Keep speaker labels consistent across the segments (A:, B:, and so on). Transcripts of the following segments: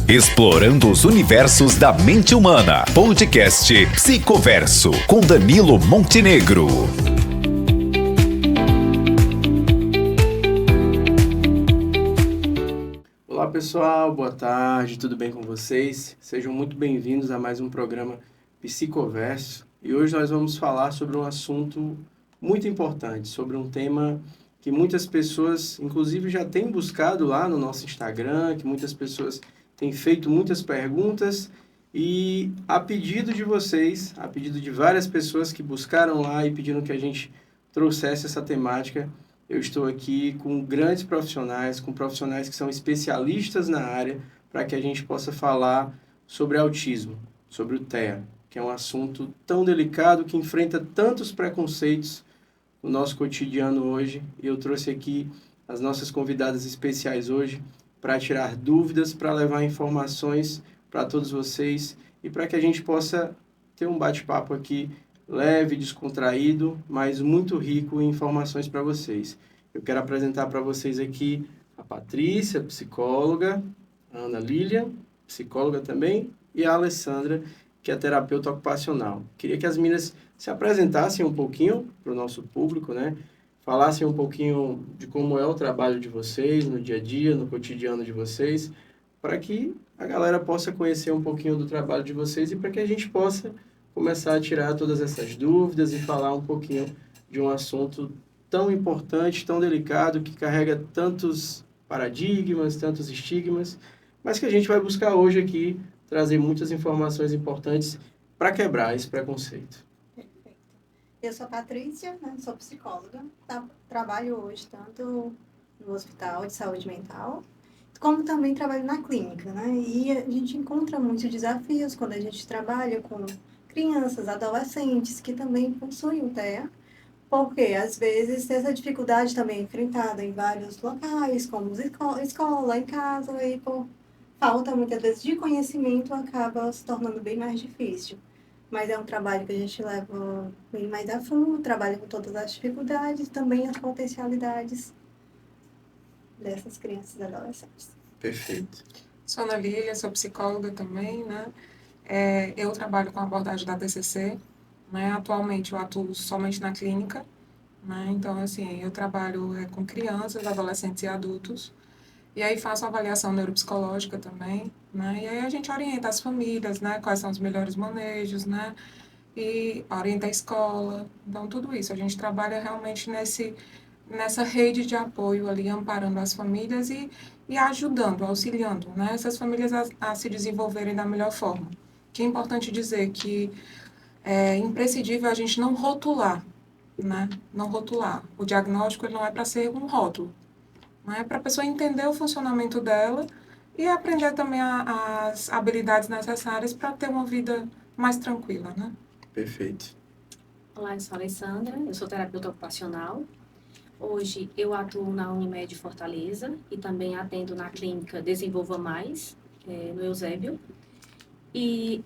A: Explorando os universos da mente humana. Podcast Psicoverso, com Danilo Montenegro.
B: Olá pessoal, boa tarde, tudo bem com vocês? Sejam muito bem-vindos a mais um programa Psicoverso. E hoje nós vamos falar sobre um assunto muito importante, sobre um tema que muitas pessoas, inclusive, já têm buscado lá no nosso Instagram, que muitas pessoas têm feito muitas perguntas e a pedido de vocês, a pedido de várias pessoas que buscaram lá e pediram que a gente trouxesse essa temática, eu estou aqui com grandes profissionais, com profissionais que são especialistas na área, para que a gente possa falar sobre autismo, sobre o TEA, que é um assunto tão delicado, que enfrenta tantos preconceitos no nosso cotidiano hoje. E eu trouxe aqui as nossas convidadas especiais hoje para tirar dúvidas, para levar informações para todos vocês e para que a gente possa ter um bate-papo aqui leve, descontraído, mas muito rico em informações para vocês. Eu quero apresentar para vocês aqui a Patrícia, psicóloga, a Ana Lilian, psicóloga também, e a Alessandra, que é terapeuta ocupacional. Queria que as meninas se apresentassem um pouquinho para o nosso público, né? Falassem um pouquinho de como é o trabalho de vocês no dia a dia, no cotidiano de vocês, para que a galera possa conhecer um pouquinho do trabalho de vocês e para que a gente possa começar a tirar todas essas dúvidas e falar um pouquinho de um assunto tão importante, tão delicado, que carrega tantos paradigmas, tantos estigmas, mas que a gente vai buscar hoje aqui trazer muitas informações importantes para quebrar esse preconceito.
C: Perfeito. Eu sou a Patrícia, né? Sou psicóloga, trabalho hoje tanto no Hospital de Saúde Mental, como também trabalho na clínica, né? E a gente encontra muitos desafios quando a gente trabalha com crianças, adolescentes que também possuem o TEA, porque às vezes essa dificuldade também é enfrentada em vários locais, como escola, em casa, e por falta muitas vezes de conhecimento acaba se tornando bem mais difícil. Mas é um trabalho que a gente leva bem mais a fundo, trabalha com todas as dificuldades, também as potencialidades dessas crianças e adolescentes.
B: Perfeito.
D: Sou Ana Lília, sou psicóloga também, né? Eu trabalho com a abordagem da TCC, né? Atualmente eu atuo somente na clínica, né? Então, assim, eu trabalho com crianças, adolescentes e adultos, e aí faço avaliação neuropsicológica também, né? E aí a gente orienta as famílias, né? Quais são os melhores manejos, né? E orienta a escola. Então, tudo isso. A gente trabalha realmente nessa rede de apoio ali, amparando as famílias e ajudando, auxiliando, né? Essas famílias a se desenvolverem da melhor forma. Que é importante dizer que é imprescindível a gente não rotular, né? Não rotular. O diagnóstico ele não é para ser um rótulo. É para a pessoa entender o funcionamento dela e aprender também as habilidades necessárias para ter uma vida mais tranquila, né?
B: Perfeito.
E: Olá, eu sou a Alessandra, eu sou terapeuta ocupacional. Hoje eu atuo na Unimed Fortaleza e também atendo na clínica Desenvolva Mais, no Eusébio. E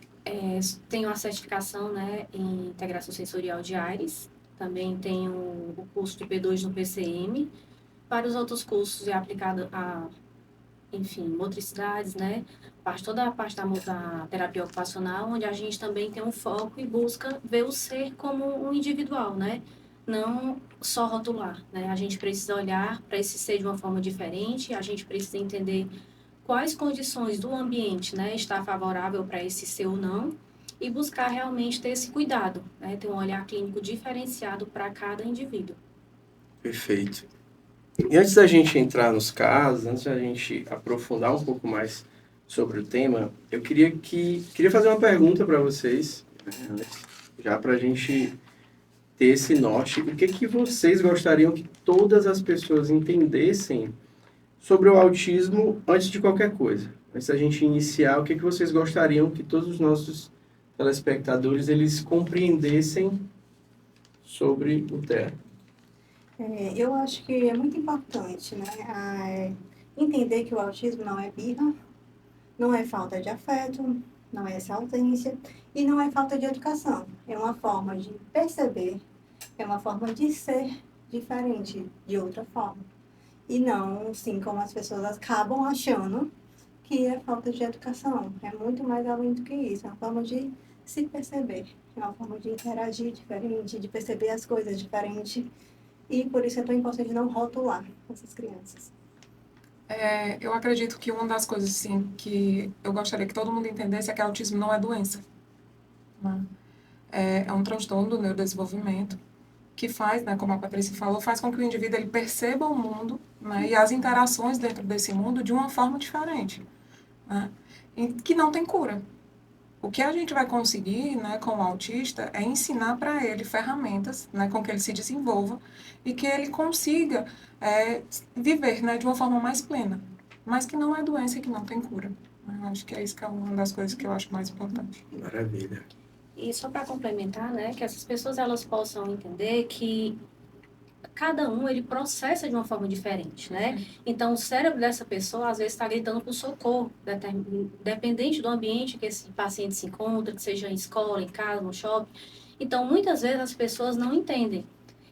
E: tenho a certificação, né, em integração sensorial de AIRES. Também tenho o curso de P2 no PCM. Para os outros cursos é aplicado a, enfim, motricidades, né? Toda a parte da terapia ocupacional, onde a gente também tem um foco e busca ver o ser como um individual, né? Não só rotular, né? A gente precisa olhar para esse ser de uma forma diferente, a gente precisa entender quais condições do ambiente, né, está favorável para esse ser ou não, e buscar realmente ter esse cuidado, né? Ter um olhar clínico diferenciado para cada indivíduo.
B: Perfeito. E antes da gente entrar nos casos, antes da gente aprofundar um pouco mais sobre o tema, eu queria fazer uma pergunta para vocês, né, já para a gente ter esse norte. O que vocês gostariam que todas as pessoas entendessem sobre o autismo antes de qualquer coisa? Antes da gente iniciar, o que vocês gostariam que todos os nossos telespectadores eles compreendessem sobre o TEA?
C: Eu acho que é muito importante, né, entender que o autismo não é birra, não é falta de afeto, não é ausência e não é falta de educação. É uma forma de perceber, é uma forma de ser diferente de outra forma. E não, sim, como as pessoas acabam achando que é falta de educação. É muito mais além do que isso. É uma forma de se perceber. É uma forma de interagir diferente, de perceber as coisas diferente. E por isso é tão importante não rotular essas crianças.
D: Eu acredito que uma das coisas, assim, que eu gostaria que todo mundo entendesse é que autismo não é doença, né? É um transtorno do neurodesenvolvimento que faz, né, como a Patrícia falou, faz com que o indivíduo ele perceba o mundo, né, e as interações dentro desse mundo de uma forma diferente, né, e que não tem cura. O que a gente vai conseguir, né, com o autista é ensinar para ele ferramentas, né, com que ele se desenvolva e que ele consiga viver, né, de uma forma mais plena, mas que não é doença e que não tem cura. Eu acho que é isso que é uma das coisas que eu acho mais importante.
B: Maravilha.
E: E só para complementar, né, que essas pessoas elas possam entender que cada um ele processa de uma forma diferente, né? Então o cérebro dessa pessoa às vezes está gritando por socorro, dependente do ambiente que esse paciente se encontra, que seja em escola, em casa, no shopping. Então muitas vezes as pessoas não entendem.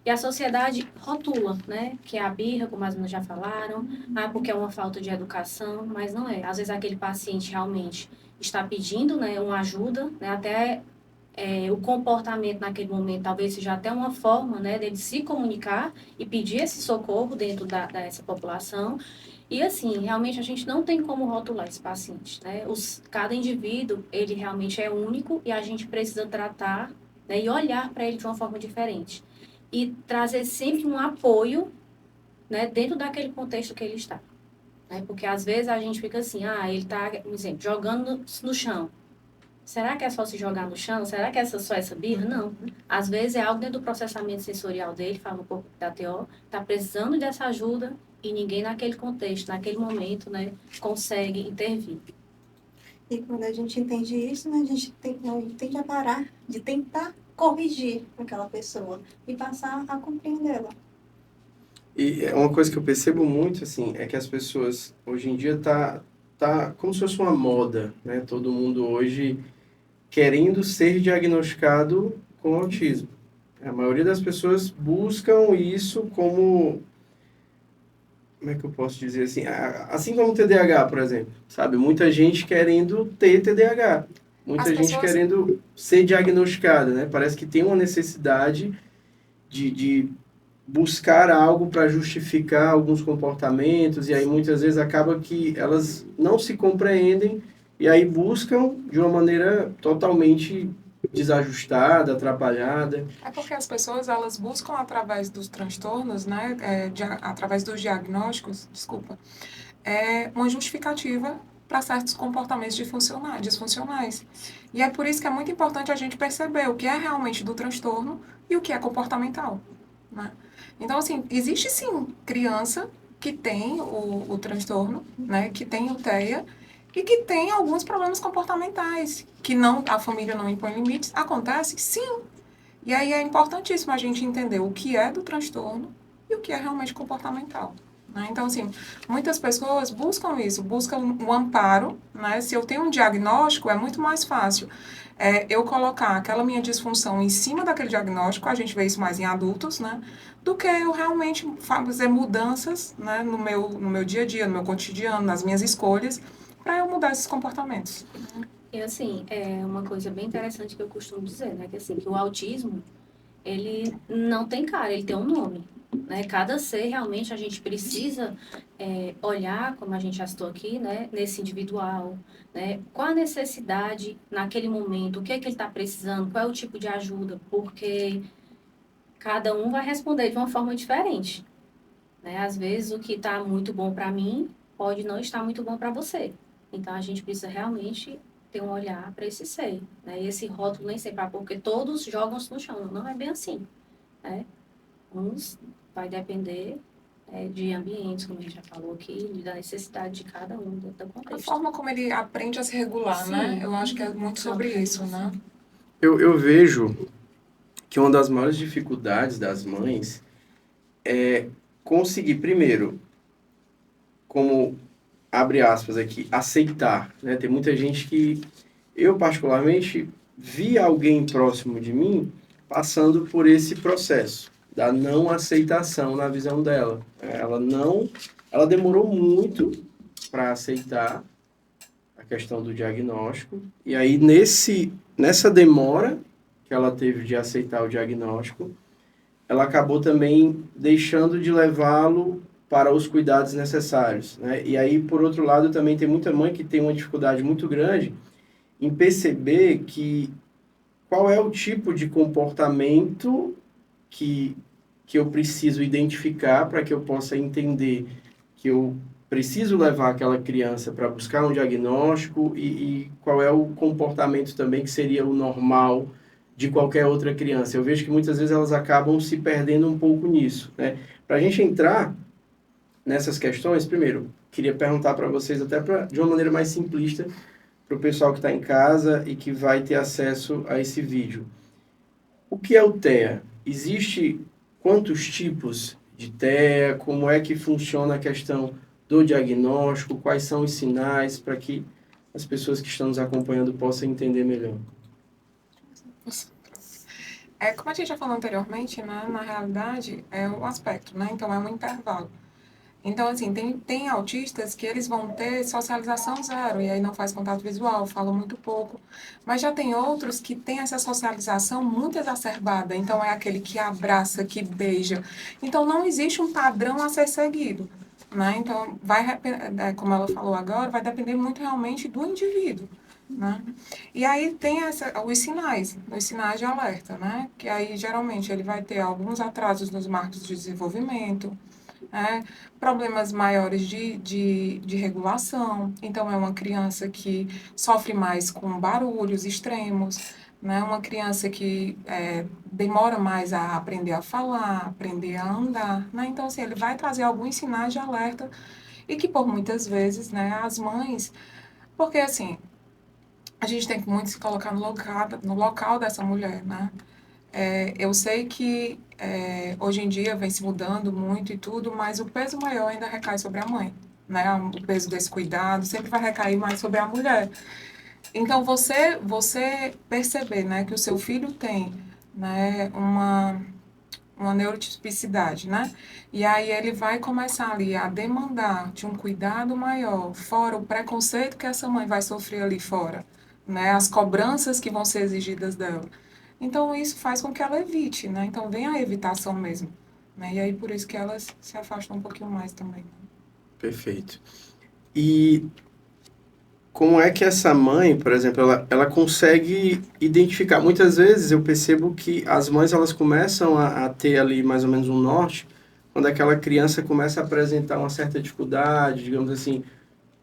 E: E a sociedade rotula, né? Que é a birra, como as meninas já falaram, porque é uma falta de educação, mas não é. Às vezes aquele paciente realmente está pedindo, né, uma ajuda, né, até o comportamento naquele momento talvez seja até uma forma, né, dele se comunicar e pedir esse socorro dentro dessa população. E assim, realmente a gente não tem como rotular esse paciente, né? Cada indivíduo, ele realmente é único e a gente precisa tratar, né, e olhar para ele de uma forma diferente. E trazer sempre um apoio, né, dentro daquele contexto que ele está. Né? Porque às vezes a gente fica assim, ele está, por exemplo, jogando no chão. Será que é só se jogar no chão? Será que é só essa birra? Não. Às vezes é algo dentro do processamento sensorial dele, fala um pouco da TO, está precisando dessa ajuda e ninguém naquele contexto, naquele momento, né, consegue intervir.
C: E quando a gente entende isso, né, a gente tende a parar de tentar corrigir aquela pessoa e passar a compreendê-la.
B: E uma coisa que eu percebo muito, assim, é que as pessoas, hoje em dia, tá como se fosse uma moda, né? Todo mundo hoje querendo ser diagnosticado com autismo. A maioria das pessoas buscam isso como é que eu posso dizer assim? Assim como o TDAH, por exemplo, sabe? Muita gente querendo ter TDAH. Muita
D: As
B: gente
D: pessoas-
B: querendo ser diagnosticada, né? Parece que tem uma necessidade de buscar algo para justificar alguns comportamentos, e aí muitas vezes acaba que elas não se compreendem e aí buscam de uma maneira totalmente desajustada, atrapalhada.
D: É porque as pessoas, elas buscam através dos transtornos, né, através dos diagnósticos, desculpa, uma justificativa para certos comportamentos disfuncionais. E é por isso que é muito importante a gente perceber o que é realmente do transtorno e o que é comportamental, né? Então, assim, existe sim criança que tem o transtorno, né, que tem o TEA, e que tem alguns problemas comportamentais, que a família não impõe limites. Acontece? Sim. E aí é importantíssimo a gente entender o que é do transtorno e o que é realmente comportamental. Né? Então, assim, muitas pessoas buscam isso, buscam um amparo, né? Se eu tenho um diagnóstico, é muito mais fácil eu colocar aquela minha disfunção em cima daquele diagnóstico, a gente vê isso mais em adultos, né? Do que eu realmente fazer mudanças, né, no meu dia a dia, no meu cotidiano, nas minhas escolhas, para eu mudar esses comportamentos.
E: E assim, é uma coisa bem interessante que eu costumo dizer, né? Que assim, que o autismo, ele não tem cara, ele tem um nome. Né? Cada ser, realmente, a gente precisa olhar, como a gente já citou aqui, né? Nesse individual, né? Qual a necessidade naquele momento, o que é que ele está precisando, qual é o tipo de ajuda, porque cada um vai responder de uma forma diferente. Né? Às vezes, o que está muito bom para mim pode não estar muito bom para você. Então, a gente precisa realmente ter um olhar para esse ser, né? E esse rótulo nem sempre, porque todos jogam-se no chão. Não é bem assim, né? Uns vai depender de ambientes, como a gente já falou aqui, da necessidade de cada um dentro do
D: A
E: contexto.
D: forma como ele aprende a se regular, né? Eu acho que é muito sobre isso, né?
B: Eu vejo que uma das maiores dificuldades das mães é conseguir, primeiro, como abre aspas aqui, aceitar, né? Tem muita gente que eu particularmente vi alguém próximo de mim passando por esse processo da não aceitação na visão dela. Ela demorou muito para aceitar a questão do diagnóstico. E aí, nessa demora que ela teve de aceitar o diagnóstico, ela acabou também deixando de levá-lo para os cuidados necessários, né? E aí, por outro lado, também tem muita mãe que tem uma dificuldade muito grande em perceber qual é o tipo de comportamento que eu preciso identificar para que eu possa entender que eu preciso levar aquela criança para buscar um diagnóstico e qual é o comportamento também que seria o normal de qualquer outra criança. Eu vejo que muitas vezes elas acabam se perdendo um pouco nisso, né? Para a gente entrar nessas questões, primeiro, queria perguntar para vocês, até de uma maneira mais simplista, para o pessoal que está em casa e que vai ter acesso a esse vídeo. O que é o TEA? Existe quantos tipos de TEA? Como é que funciona a questão do diagnóstico? Quais são os sinais para que as pessoas que estão nos acompanhando possam entender melhor?
D: Como a gente já falou anteriormente, né, na realidade, é o aspecto, né? Então, é um intervalo. Então, assim, tem autistas que eles vão ter socialização zero, e aí não faz contato visual, falam muito pouco. Mas já tem outros que têm essa socialização muito exacerbada. Então, é aquele que abraça, que beija. Então, não existe um padrão a ser seguido, né? Então, como ela falou agora, vai depender muito realmente do indivíduo, né? E aí tem os sinais de alerta, né? Que aí, geralmente, ele vai ter alguns atrasos nos marcos de desenvolvimento, problemas maiores de regulação. Então, é uma criança que sofre mais com barulhos extremos, né? Uma criança que demora mais a aprender a falar, aprender a andar, né? Então, assim, ele vai trazer alguns sinais de alerta e que, por muitas vezes, né, as mães... Porque, assim, a gente tem que muito se colocar no local dessa mulher, né? Eu sei que hoje em dia vem se mudando muito e tudo, mas o peso maior ainda recai sobre a mãe, né? O peso desse cuidado sempre vai recair mais sobre a mulher. Então, você perceber, né, que o seu filho tem, né, uma neurotipicidade, né? E aí ele vai começar ali a demandar de um cuidado maior, fora o preconceito que essa mãe vai sofrer ali fora, né? As cobranças que vão ser exigidas dela. Então, isso faz com que ela evite, né? Então, vem a evitação mesmo, né? E aí, por isso que elas se afastam um pouquinho mais também.
B: Perfeito. E como é que essa mãe, por exemplo, ela consegue identificar? Muitas vezes eu percebo que as mães elas começam a ter ali mais ou menos um norte quando aquela criança começa a apresentar uma certa dificuldade, digamos assim,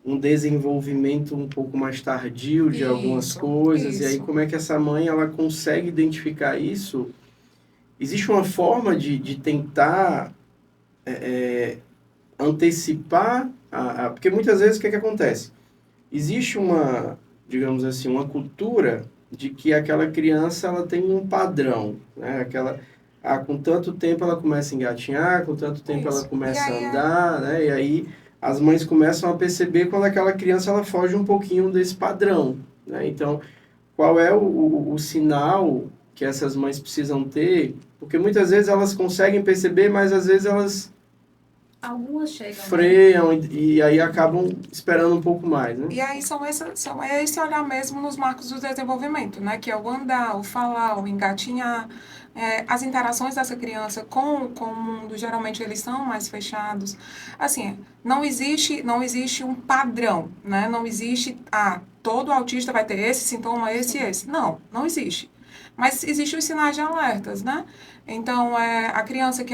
B: um desenvolvimento um pouco mais tardio de algumas coisas. E aí como é que essa mãe ela consegue identificar isso? Existe uma forma de tentar antecipar, porque muitas vezes o que acontece? Existe digamos assim, uma cultura de que aquela criança ela tem um padrão, né? Com tanto tempo ela começa a engatinhar, com tanto tempo ela começa a andar, né? E aí as mães começam a perceber quando aquela criança ela foge um pouquinho desse padrão, né? Então, qual é o sinal que essas mães precisam ter? Porque muitas vezes elas conseguem perceber, mas às vezes elas
E: algumas chegam,
B: freiam, né? e aí acabam esperando um pouco mais, né?
D: E aí é esse olhar mesmo nos marcos do desenvolvimento, né? Que é o andar, o falar, o engatinhar, as interações dessa criança com o mundo, geralmente eles são mais fechados. Assim, não existe um padrão, né? Não existe, todo autista vai ter esse sintoma, esse e esse. Não existe. Mas existem os sinais de alertas, né? Então, a criança que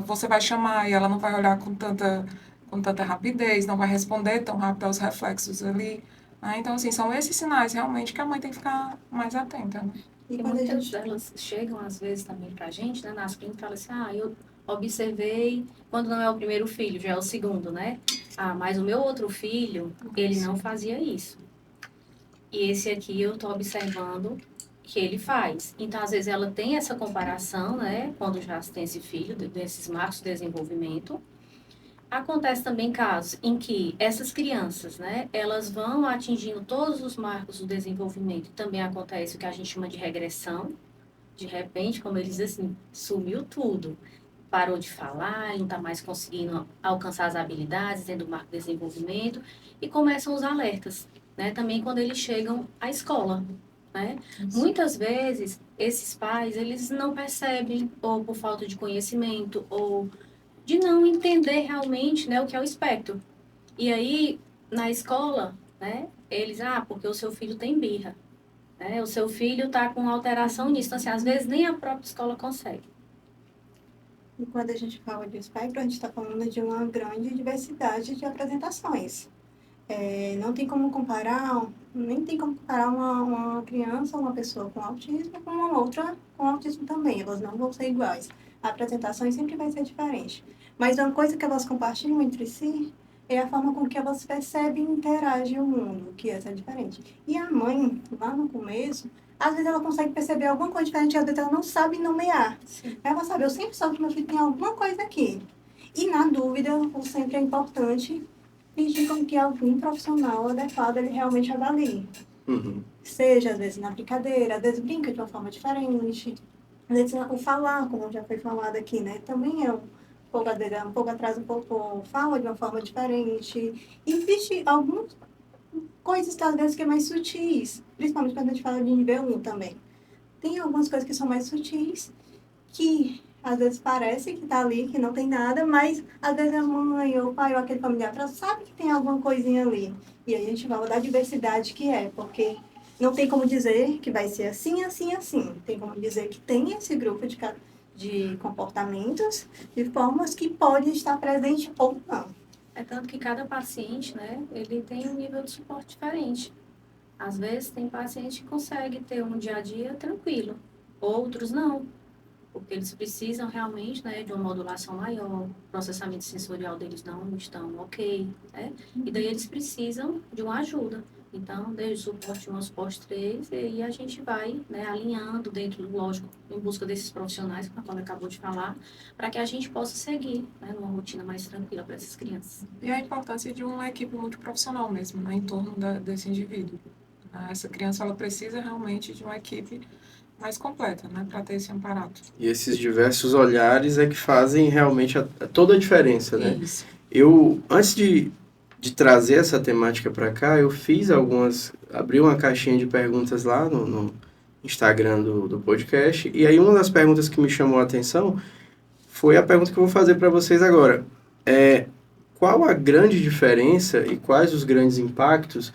D: você vai chamar e ela não vai olhar com tanta rapidez, não vai responder tão rápido aos reflexos ali. Né? Então, assim, são esses sinais realmente que a mãe tem que ficar mais atenta. Né?
E: E muitas delas chegam, às vezes, também pra gente, né, nas clínicas, e falam assim, eu observei, quando não é o primeiro filho, já é o segundo, né? Mas o meu outro filho, ele não fazia isso. E esse aqui eu tô observando que ele faz. Então, às vezes, ela tem essa comparação, né, quando já tem esse filho, desses marcos de desenvolvimento. Acontece também casos em que essas crianças, né, elas vão atingindo todos os marcos do desenvolvimento. Também acontece o que a gente chama de regressão. De repente, como eles dizem assim, sumiu tudo. Parou de falar, não está mais conseguindo alcançar as habilidades dentro do marco de desenvolvimento. E começam os alertas. né? Também quando eles chegam à escola, né? Muitas vezes, esses pais, eles não percebem, ou por falta de conhecimento, ou de não entender realmente, né, o que é o espectro. E aí, na escola, né, eles, porque o seu filho tem birra, né? O seu filho está com alteração nisso. Então, assim, às vezes nem a própria escola consegue.
C: E quando a gente fala de espectro, a gente está falando de uma grande diversidade de apresentações. Não tem como comparar, nem tem como comparar uma criança, uma pessoa com autismo com uma outra com autismo também. Elas não vão ser iguais. A apresentação sempre vai ser diferente. Mas uma coisa que elas compartilham entre si é a forma com que elas percebem e interagem o mundo, que essa é diferente. E a mãe, lá no começo, às vezes ela consegue perceber alguma coisa diferente, às vezes ela não sabe nomear.
E: Sim.
C: Ela sabe, eu sempre soube que meu filho tem alguma coisa aqui. E na dúvida, o sempre é importante pedir com que algum profissional adequado ele realmente avalie.
B: Uhum.
C: Seja, às vezes, na brincadeira, às vezes brinca de uma forma diferente. Às vezes, o falar, como já foi falado aqui, né? Também é um pouco, às vezes, um pouco atrás, um pouco fala de uma forma diferente. E existe algumas coisas, às vezes, que é mais sutis. Principalmente quando a gente fala de nível 1 também. Tem algumas coisas que são mais sutis, que às vezes parece que tá ali, que não tem nada, mas às vezes a mãe ou o pai ou aquele familiar sabe que tem alguma coisinha ali. E aí a gente fala da diversidade que é, porque não tem como dizer que vai ser assim, assim, assim. Tem como dizer que tem esse grupo de comportamentos, de formas que pode estar presente ou não.
E: É tanto que cada paciente, né, ele tem um nível de suporte diferente. Às vezes tem paciente que consegue ter um dia a dia tranquilo, outros não. Porque eles precisam realmente, né, de uma modulação maior, o processamento sensorial deles não estão ok, né? E daí eles precisam de uma ajuda. Então, desde o suporte 1 ao suporte 3, e aí a gente vai, né, alinhando dentro, lógico, em busca desses profissionais, que a Paula acabou de falar, para que a gente possa seguir, né, numa rotina mais tranquila para essas crianças.
D: E a importância de uma equipe multiprofissional mesmo, né, em torno desse indivíduo. Essa criança, ela precisa realmente de uma equipe mais completa, né, para ter esse amparato.
B: E esses diversos olhares é que fazem realmente toda a diferença, né?
D: Isso.
B: Eu, antes de trazer essa temática para cá, eu fiz abri uma caixinha de perguntas lá no Instagram do podcast, e aí uma das perguntas que me chamou a atenção foi a pergunta que eu vou fazer para vocês agora. Qual a grande diferença e quais os grandes impactos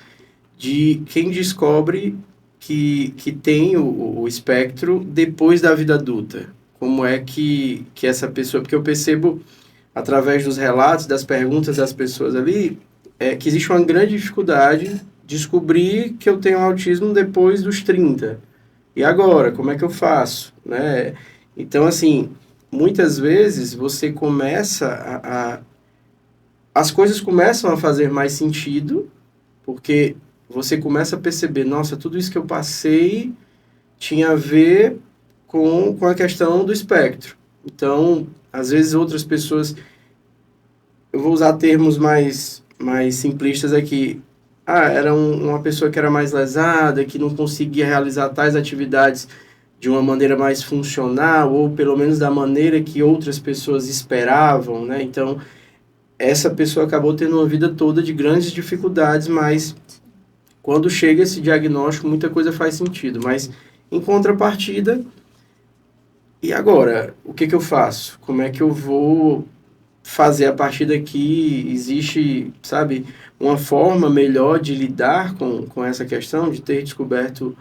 B: de quem descobre que tem o espectro depois da vida adulta? Como é que essa pessoa... Porque eu percebo, através dos relatos, das perguntas das pessoas ali, que existe uma grande dificuldade de descobrir que eu tenho autismo depois dos 30. E agora, como é que eu faço? Né? Então, assim, muitas vezes você começa as coisas começam a fazer mais sentido, porque você começa a perceber, nossa, tudo isso que eu passei tinha a ver com a questão do espectro. Então, às vezes outras pessoas, eu vou usar termos mais simplistas aqui, era uma pessoa que era mais lesada, que não conseguia realizar tais atividades de uma maneira mais funcional, ou pelo menos da maneira que outras pessoas esperavam, né? Então, essa pessoa acabou tendo uma vida toda de grandes dificuldades, mas quando chega esse diagnóstico, muita coisa faz sentido. Mas, em contrapartida, e agora? O que eu faço? Como é que eu vou fazer a partir daqui? Existe, sabe, uma forma melhor de lidar com essa questão, de ter descoberto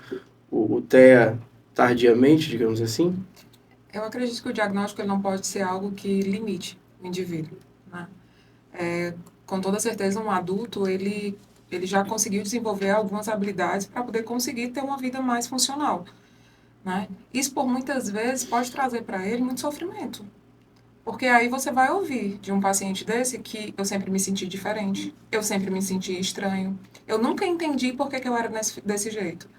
B: o TEA tardiamente, digamos assim?
D: Eu acredito que o diagnóstico ele não pode ser algo que limite o indivíduo, né? Com toda certeza, um adulto, ele já conseguiu desenvolver algumas habilidades para poder conseguir ter uma vida mais funcional, né? Isso, por muitas vezes, pode trazer para ele muito sofrimento. Porque aí você vai ouvir de um paciente desse que eu sempre me senti diferente, eu sempre me senti estranho, eu nunca entendi por que eu era desse jeito.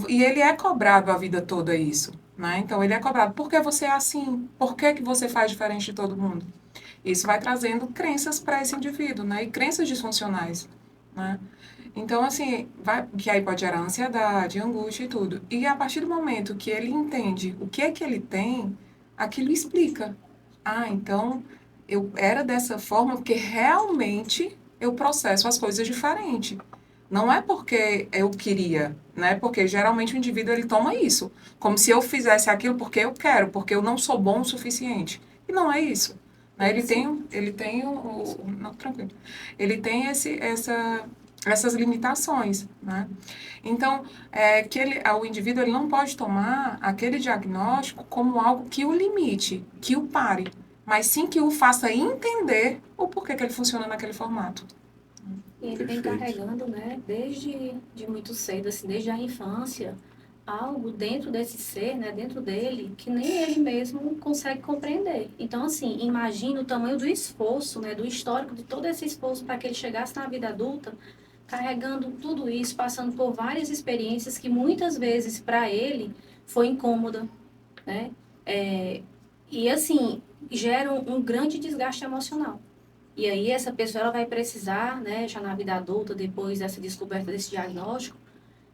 D: E ele é cobrado a vida toda isso, né? Então, ele é cobrado, por que você é assim? Por que você faz diferente de todo mundo? Isso vai trazendo crenças para esse indivíduo, né? E crenças disfuncionais, né? Então, assim, que aí pode gerar ansiedade, angústia e tudo. E a partir do momento que ele entende o que é que ele tem, aquilo explica. Então, eu era dessa forma porque realmente eu processo as coisas diferente, Não é porque eu queria, né? Porque geralmente o indivíduo ele toma isso, como se eu fizesse aquilo porque eu quero, porque eu não sou bom o suficiente. E não é isso, né? Não, tranquilo. Ele tem essas limitações, né? Então, o indivíduo ele não pode tomar aquele diagnóstico como algo que o limite, que o pare, mas sim que o faça entender o porquê que ele funciona naquele formato.
E: E ele vem
B: Perfeito.
E: carregando, né, desde de muito cedo, assim, desde a infância, algo dentro desse ser, né, dentro dele, que nem ele mesmo consegue compreender. Então, assim, imagina o tamanho do esforço, né, do histórico de todo esse esforço para que ele chegasse na vida adulta, carregando tudo isso, passando por várias experiências que muitas vezes para ele foi incômoda, né? E assim, gera um grande desgaste emocional. E aí essa pessoa ela vai precisar, né, já na vida adulta, depois dessa descoberta desse diagnóstico,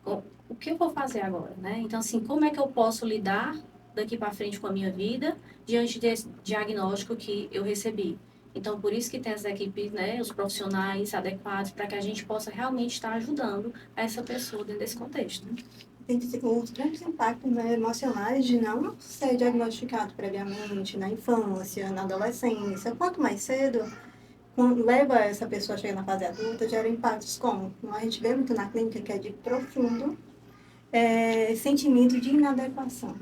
E: o que eu vou fazer agora, né? Então, assim, como é que eu posso lidar daqui para frente com a minha vida diante desse diagnóstico que eu recebi? Então, por isso que tem as equipes, né, os profissionais adequados para que a gente possa realmente estar ajudando essa pessoa dentro desse contexto.
C: Tem os grandes impactos, né, emocionais de não ser diagnosticado previamente na infância, na adolescência. Quanto mais cedo, quando leva essa pessoa a chegar na fase adulta, gera impactos como a gente vê muito na clínica, que é de profundo sentimento de inadequação.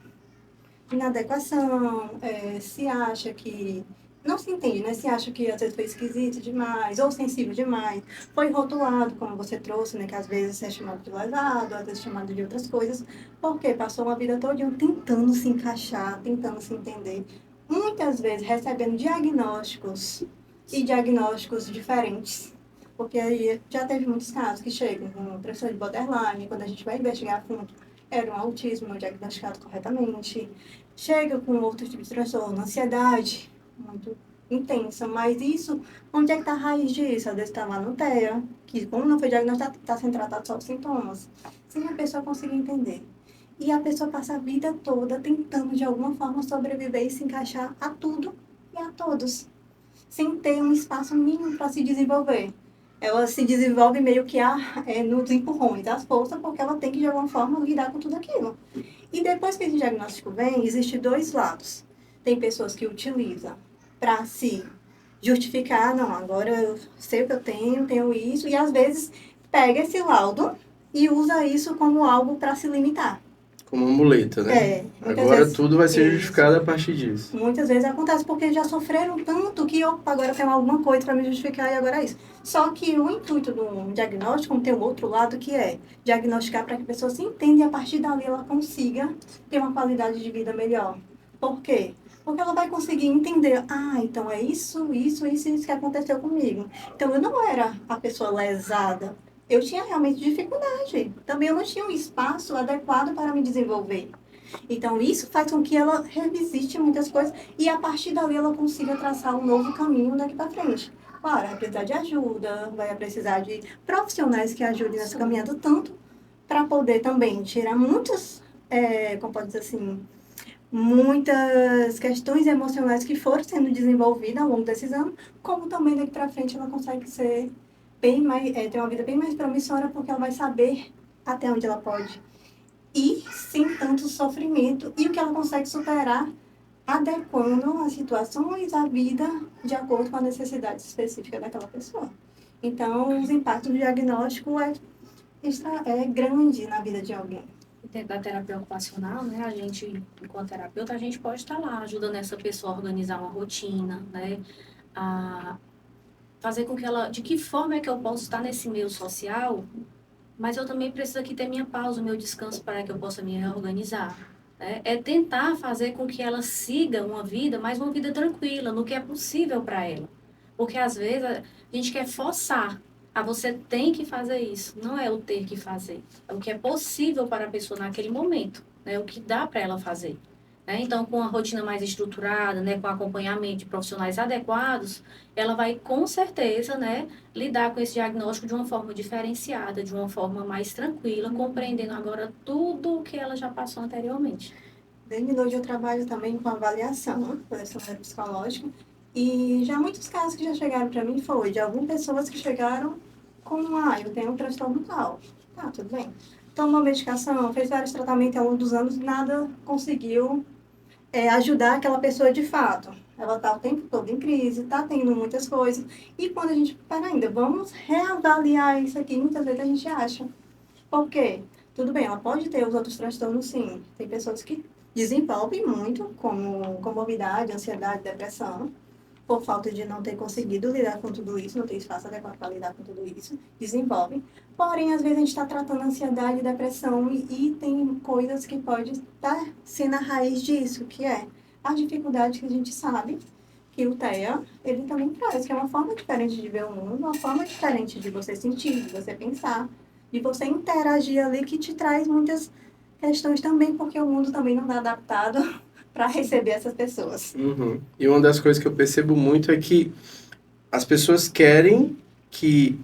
C: Se acha que não se entende, né? Se acha que às vezes foi esquisito demais ou sensível demais, foi rotulado, como você trouxe, né? Que às vezes é chamado de lesado, às vezes é chamado de outras coisas, porque passou uma vida toda tentando se encaixar, tentando se entender, muitas vezes recebendo diagnósticos e diagnósticos diferentes. Porque aí já teve muitos casos que chegam com transtorno de borderline, quando a gente vai investigar a fundo, era um autismo não diagnosticado corretamente. Chega com outro tipo de transtorno, ansiedade muito intensa, mas isso, onde é que está a raiz disso? Às vezes está lá no TEA, que como não foi diagnosticado, está sendo tratado só os sintomas. Sem a pessoa conseguir entender. E a pessoa passa a vida toda tentando, de alguma forma, sobreviver e se encaixar a tudo e a todos, sem ter um espaço mínimo para se desenvolver. Ela se desenvolve meio que nos empurrões, às forças, porque ela tem que, de alguma forma, lidar com tudo aquilo. E depois que esse diagnóstico vem, existem dois lados. Tem pessoas que utilizam para se justificar, não, agora eu sei o que eu tenho isso, e às vezes pega esse laudo e usa isso como algo para se limitar.
B: Como uma muleta, né? Agora
C: vezes,
B: tudo vai ser justificado a partir disso.
C: Muitas vezes acontece porque já sofreram tanto que agora tem alguma coisa para me justificar e agora é isso. Só que o intuito do diagnóstico tem um outro lado que é diagnosticar para que a pessoa se entenda e a partir dali ela consiga ter uma qualidade de vida melhor. Por quê? Porque ela vai conseguir entender, então é isso que aconteceu comigo. Então eu não era a pessoa lesada. Eu tinha realmente dificuldade. Também eu não tinha um espaço adequado para me desenvolver. Então, isso faz com que ela revisite muitas coisas e, a partir dali, ela consiga traçar um novo caminho daqui para frente. Claro, vai precisar de ajuda, vai precisar de profissionais que ajudem nessa caminhada, tanto para poder também tirar muitas, como pode dizer assim, muitas questões emocionais que foram sendo desenvolvidas ao longo desses anos, como também daqui para frente ela consegue ser bem mais, ter uma vida bem mais promissora, porque ela vai saber até onde ela pode ir sem tanto sofrimento e o que ela consegue superar, adequando as situações, a vida, de acordo com a necessidade específica daquela pessoa. Então, os impactos do diagnóstico é grande na vida de alguém.
E: Dentro da terapia ocupacional, né, a gente, enquanto terapeuta, a gente pode estar lá ajudando essa pessoa a organizar uma rotina, né, a fazer com que ela, de que forma é que eu posso estar nesse meio social, mas eu também preciso aqui ter minha pausa, meu descanso para que eu possa me reorganizar. Né? É tentar fazer com que ela siga uma vida, mas uma vida tranquila, no que é possível para ela. Porque às vezes a gente quer forçar. Você tem que fazer isso. Não é o ter que fazer. É o que é possível para a pessoa naquele momento. Né? O que dá para ela fazer. Né? Então, com a rotina mais estruturada, né, com acompanhamento de profissionais adequados, ela vai, com certeza, né, lidar com esse diagnóstico de uma forma diferenciada, de uma forma mais tranquila, compreendendo agora tudo o que ela já passou anteriormente.
C: Desde hoje eu trabalho também com avaliação psicológica, e já muitos casos que já chegaram para mim foi de algumas pessoas que chegaram como, eu tenho um transtorno tal. Tá, tudo bem. Tomou medicação, fez vários tratamentos ao longo dos anos, nada conseguiu ajudar aquela pessoa de fato. Ela está o tempo todo em crise, está tendo muitas coisas. E quando a gente, ainda, vamos reavaliar isso aqui, muitas vezes a gente acha. Por quê? Tudo bem, ela pode ter os outros transtornos, sim. Tem pessoas que desenvolvem muito, como comorbidade, ansiedade, depressão, por falta de não ter conseguido lidar com tudo isso, não ter espaço adequado para lidar com tudo isso, desenvolvem. Porém, às vezes a gente está tratando ansiedade e depressão e tem coisas que podem estar sendo a raiz disso, que é a dificuldade que a gente sabe que o TEA, ele também traz, que é uma forma diferente de ver o mundo, uma forma diferente de você sentir, de você pensar, de você interagir ali, que te traz muitas questões também, porque o mundo também não está adaptado para receber essas pessoas.
B: Uhum. E uma das coisas que eu percebo muito é que as pessoas querem que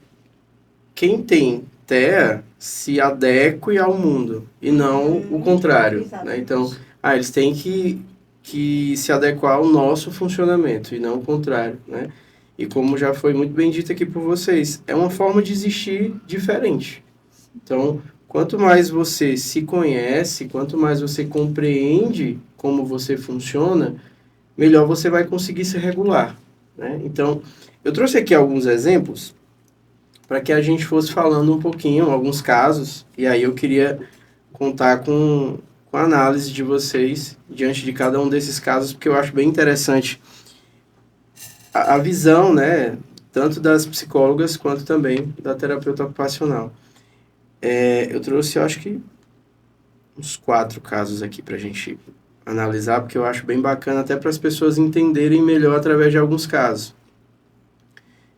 B: quem tem TEA se adeque ao mundo e não o contrário, né? Então, eles têm que se adequar ao nosso funcionamento e não o contrário, né? E como já foi muito bem dito aqui por vocês, é uma forma de existir diferente. Então, quanto mais você se conhece, quanto mais você compreende como você funciona, melhor você vai conseguir se regular, né? Então, eu trouxe aqui alguns exemplos para que a gente fosse falando um pouquinho, alguns casos, e aí eu queria contar com a análise de vocês diante de cada um desses casos, porque eu acho bem interessante a visão, né, tanto das psicólogas quanto também da terapeuta ocupacional. Eu trouxe, eu acho que, uns 4 casos aqui para a gente analisar, porque eu acho bem bacana até para as pessoas entenderem melhor através de alguns casos.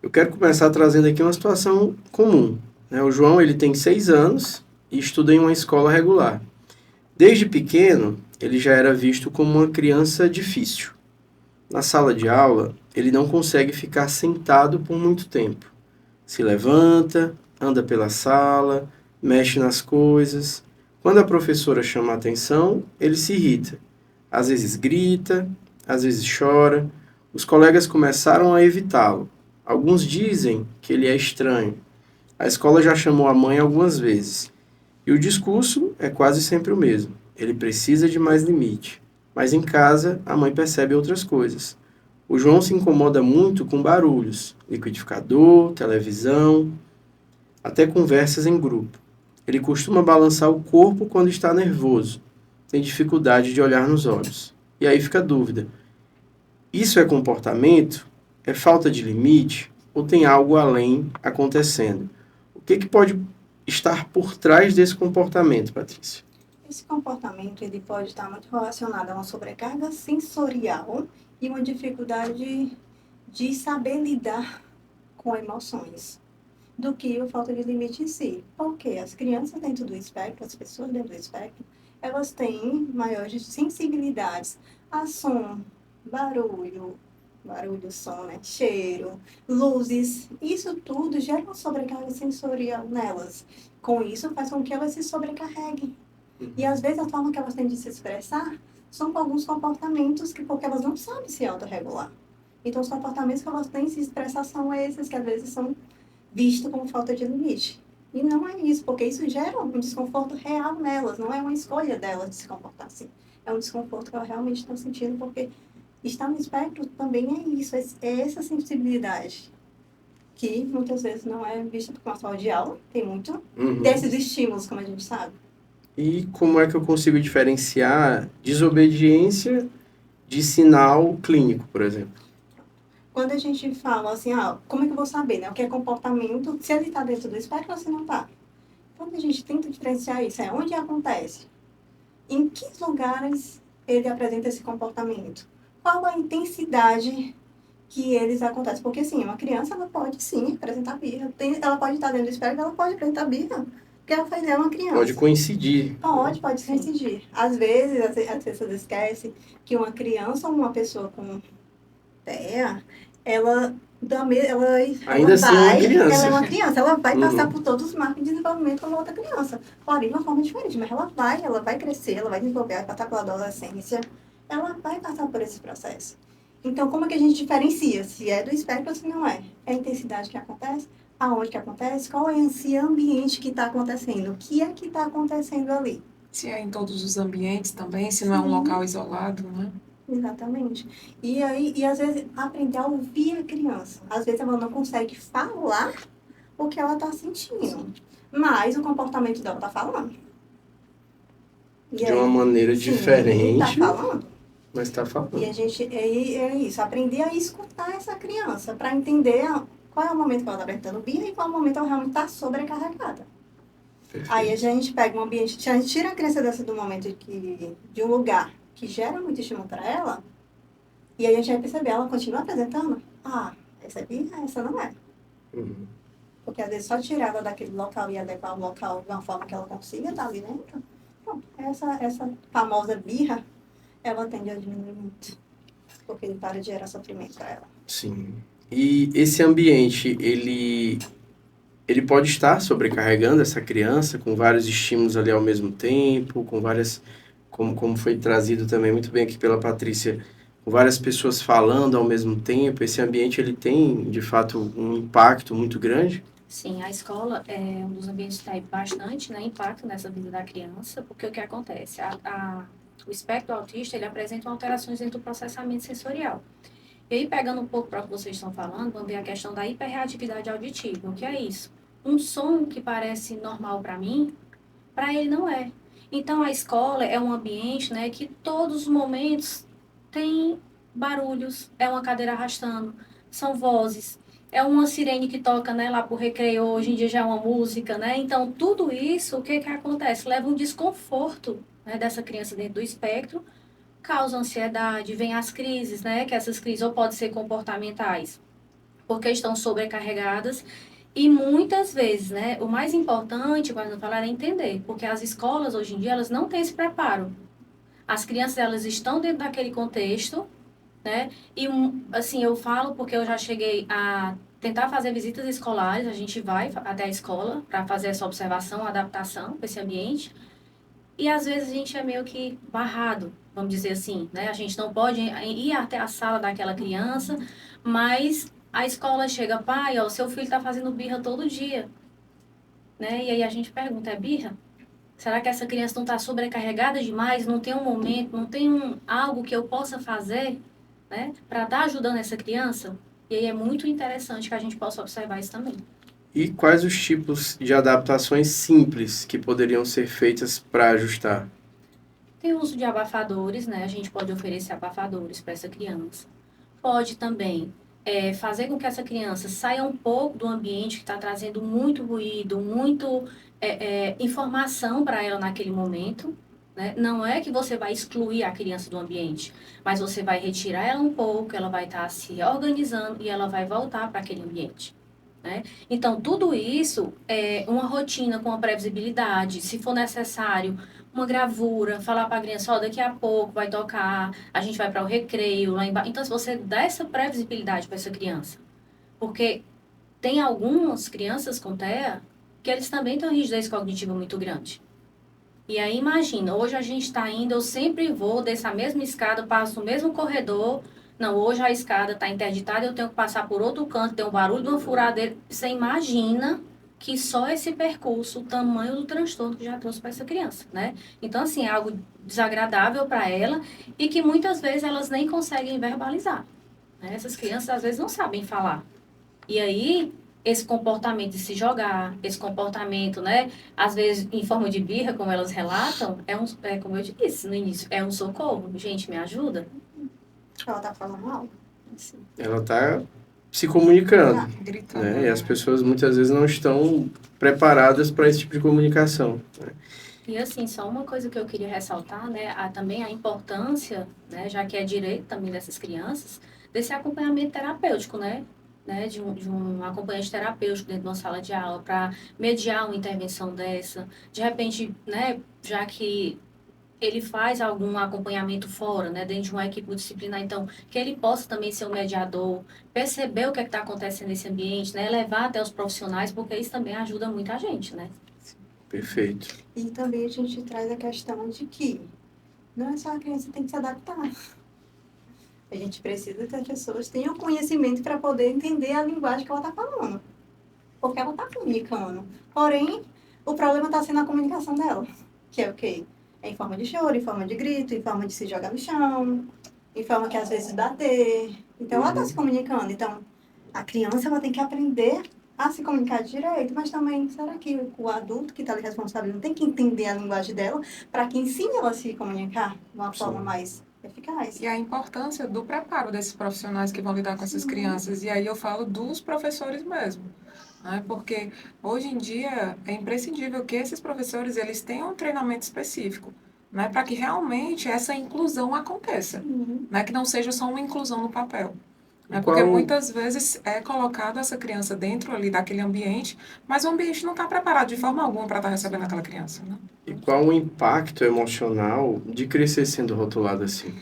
B: Eu quero começar trazendo aqui uma situação comum, né? O João, ele tem 6 anos e estuda em uma escola regular. Desde pequeno, ele já era visto como uma criança difícil. Na sala de aula, ele não consegue ficar sentado por muito tempo. Se levanta, anda pela sala, mexe nas coisas. Quando a professora chama a atenção, ele se irrita. Às vezes grita, às vezes chora. Os colegas começaram a evitá-lo. Alguns dizem que ele é estranho. A escola já chamou a mãe algumas vezes. E o discurso é quase sempre o mesmo. Ele precisa de mais limite. Mas em casa, a mãe percebe outras coisas. O João se incomoda muito com barulhos, liquidificador, televisão, até conversas em grupo. Ele costuma balançar o corpo quando está nervoso. Tem dificuldade de olhar nos olhos. E aí fica a dúvida. Isso é comportamento? É falta de limite? Ou tem algo além acontecendo? O que pode estar por trás desse comportamento, Patrícia?
C: Esse comportamento ele pode estar muito relacionado a uma sobrecarga sensorial e uma dificuldade de saber lidar com emoções do que a falta de limite em si. Porque as crianças dentro do espectro, as pessoas dentro do espectro, elas têm maiores sensibilidades a som, barulho, som, né? Cheiro, luzes. Isso tudo gera uma sobrecarga sensorial nelas. Com isso, faz com que elas se sobrecarreguem. E às vezes a forma que elas têm de se expressar são com alguns comportamentos porque elas não sabem se autorregular. Então os comportamentos que elas têm de se expressar são esses que às vezes são vistos como falta de limite. E não é isso, porque isso gera um desconforto real nelas, não é uma escolha delas de se comportar assim. É um desconforto que elas realmente estão sentindo, porque estar no espectro também é isso, é essa sensibilidade que muitas vezes não é vista por uma sala de aula, tem muito desses estímulos, como a gente sabe.
B: E como é que eu consigo diferenciar desobediência de sinal clínico, por exemplo?
C: Quando a gente fala assim, como é que eu vou saber, né? O que é comportamento, se ele está dentro do espectro ou se não está? Quando a gente tenta diferenciar isso, é onde acontece? Em que lugares ele apresenta esse comportamento? Qual a intensidade que eles acontecem? Porque, sim, uma criança, ela pode, sim, apresentar birra. Ela pode estar dentro do espectro, ela pode apresentar birra. Porque ela faz uma criança.
B: Pode coincidir.
C: Pode coincidir. Às vezes, as pessoas esquecem que uma criança ou uma pessoa com TEA, ela
B: ainda assim é uma criança.
C: Ela é uma criança, ela vai passar por todos os marcos de desenvolvimento como outra criança. Porém, de uma forma diferente, mas ela vai crescer, ela vai desenvolver, vai passar pela adolescência, ela vai passar por esse processo. Então, como é que a gente diferencia se é do espectro ou se não é? É a intensidade que acontece, aonde que acontece, qual é esse ambiente que está acontecendo, o que é que está acontecendo ali.
D: Se é em todos os ambientes também, se não é um
C: Sim.
D: local isolado, né?
C: Exatamente. E às vezes aprender a ouvir a criança. Às vezes ela não consegue falar o que ela está sentindo, mas o comportamento dela está falando. E
B: De uma maneira
C: sim,
B: diferente,
C: está falando.
B: mas tá falando.
C: E a gente, é isso, aprender a escutar essa criança para entender qual é o momento que ela está apertando o birra e qual é o momento que ela realmente está sobrecarregada.
B: Perfeito.
C: Aí a gente pega um ambiente, a gente tira a criança dessa do momento de um lugar que gera muito estímulo para ela, e aí a gente vai perceber, ela continua apresentando, essa é birra, essa não é.
B: Uhum.
C: Porque às vezes só tirar ela daquele local e adequar o local de uma forma que ela consiga estar ali dentro, bom, essa famosa birra, ela tende a diminuir muito. Porque ele para de gerar sofrimento para ela.
B: Sim. E esse ambiente, ele pode estar sobrecarregando essa criança com vários estímulos ali ao mesmo tempo, com várias, como foi trazido também muito bem aqui pela Patrícia, com várias pessoas falando ao mesmo tempo. Esse ambiente, ele tem, de fato, um impacto muito grande?
E: Sim, a escola é um dos ambientes que tem bastante, né, impacto nessa vida da criança, porque o que acontece? O espectro autista, ele apresenta alterações dentro do processamento sensorial. E aí, pegando um pouco para o que vocês estão falando, vamos ver a questão da hiperreatividade auditiva. O que é isso? Um som que parece normal para mim, para ele não é. Então, a escola é um ambiente, né, que todos os momentos tem barulhos, é uma cadeira arrastando, são vozes, é uma sirene que toca, né, lá pro recreio, hoje em dia já é uma música, né? Então, tudo isso, o que que acontece? Leva um desconforto, né, dessa criança dentro do espectro, causa ansiedade, vem as crises, né, que essas crises ou podem ser comportamentais, porque estão sobrecarregadas, e muitas vezes, né, o mais importante, para não falar, é entender, porque as escolas, hoje em dia, elas não têm esse preparo. As crianças, elas estão dentro daquele contexto, né? E, assim, eu falo porque eu já cheguei a tentar fazer visitas escolares, a gente vai até a escola para fazer essa observação, adaptação para esse ambiente, e às vezes a gente é meio que barrado, vamos dizer assim, né? A gente não pode ir até a sala daquela criança, mas a escola chega, pai, ó, seu filho está fazendo birra todo dia, né? E aí a gente pergunta, é birra? Será que essa criança não está sobrecarregada demais? Não tem um momento, não tem algo que eu possa fazer, né, para estar ajudando essa criança? E aí é muito interessante que a gente possa observar isso também.
B: E quais os tipos de adaptações simples que poderiam ser feitas para ajustar?
E: Tem o uso de abafadores, né? A gente pode oferecer abafadores para essa criança. Pode também fazer com que essa criança saia um pouco do ambiente que está trazendo muito ruído, muito informação para ela naquele momento. Né? Não é que você vai excluir a criança do ambiente, mas você vai retirar ela um pouco, ela vai estar se organizando e ela vai voltar para aquele ambiente. Né? Então, tudo isso é uma rotina com a previsibilidade. Se for necessário, uma gravura, falar para a criança, ó, daqui a pouco vai tocar, a gente vai para o recreio, lá embaixo. Então, se você dá essa previsibilidade para essa criança, porque tem algumas crianças com TEA que eles também têm uma rigidez cognitiva muito grande. E aí, imagina, hoje a gente está indo, eu sempre vou dessa mesma escada, passo no mesmo corredor. Não, hoje a escada está interditada, eu tenho que passar por outro canto, tem um barulho de uma furadeira. Você imagina que só esse percurso, o tamanho do transtorno que já trouxe para essa criança, né? Então, assim, é algo desagradável para ela e que muitas vezes elas nem conseguem verbalizar. Né? Essas crianças, às vezes, não sabem falar. E aí, esse comportamento de se jogar, esse comportamento, né? Às vezes, em forma de birra, como elas relatam, como eu disse no início, é um socorro. Gente, me ajuda.
C: Ela tá falando algo. Assim.
B: Ela está se comunicando,
D: Gritando.
B: né? E as pessoas muitas vezes não estão preparadas para esse tipo de comunicação, né?
E: E assim, só uma coisa que eu queria ressaltar, né, também a importância, né, já que é direito também dessas crianças, desse acompanhamento terapêutico, né, de um acompanhante terapêutico dentro de uma sala de aula para mediar uma intervenção dessa. De repente, né, já que ele faz algum acompanhamento fora, né, dentro de uma equipe disciplinar, então, que ele possa também ser um mediador, perceber o que está acontecendo nesse ambiente, né, levar até os profissionais, porque isso também ajuda muito a gente, né.
B: Perfeito.
C: E também a gente traz a questão de que não é só a criança que tem que se adaptar. A gente precisa que as pessoas tenham conhecimento para poder entender a linguagem que ela está falando. porque ela está comunicando. Porém, o problema está sendo a comunicação dela, que é o quê? É em forma de choro, em forma de grito, em forma de se jogar no chão, em forma que às vezes bater. Então, ela está se comunicando. Então, a criança ela tem que aprender a se comunicar direito, mas também, será que o adulto que está ali responsável não tem que entender a linguagem dela para que ensine ela a se comunicar de uma forma mais eficaz?
D: E a importância do preparo desses profissionais que vão lidar com essas crianças. E aí eu falo dos professores mesmo. Né? Porque hoje em dia é imprescindível que esses professores eles tenham um treinamento específico, né? Para que realmente essa inclusão aconteça. Né? Que não seja só uma inclusão no papel. Né? Porque muitas vezes é colocada essa criança dentro ali daquele ambiente, mas o ambiente não está preparado de forma alguma para estar recebendo aquela criança. Né?
B: E qual o impacto emocional de crescer sendo rotulado assim?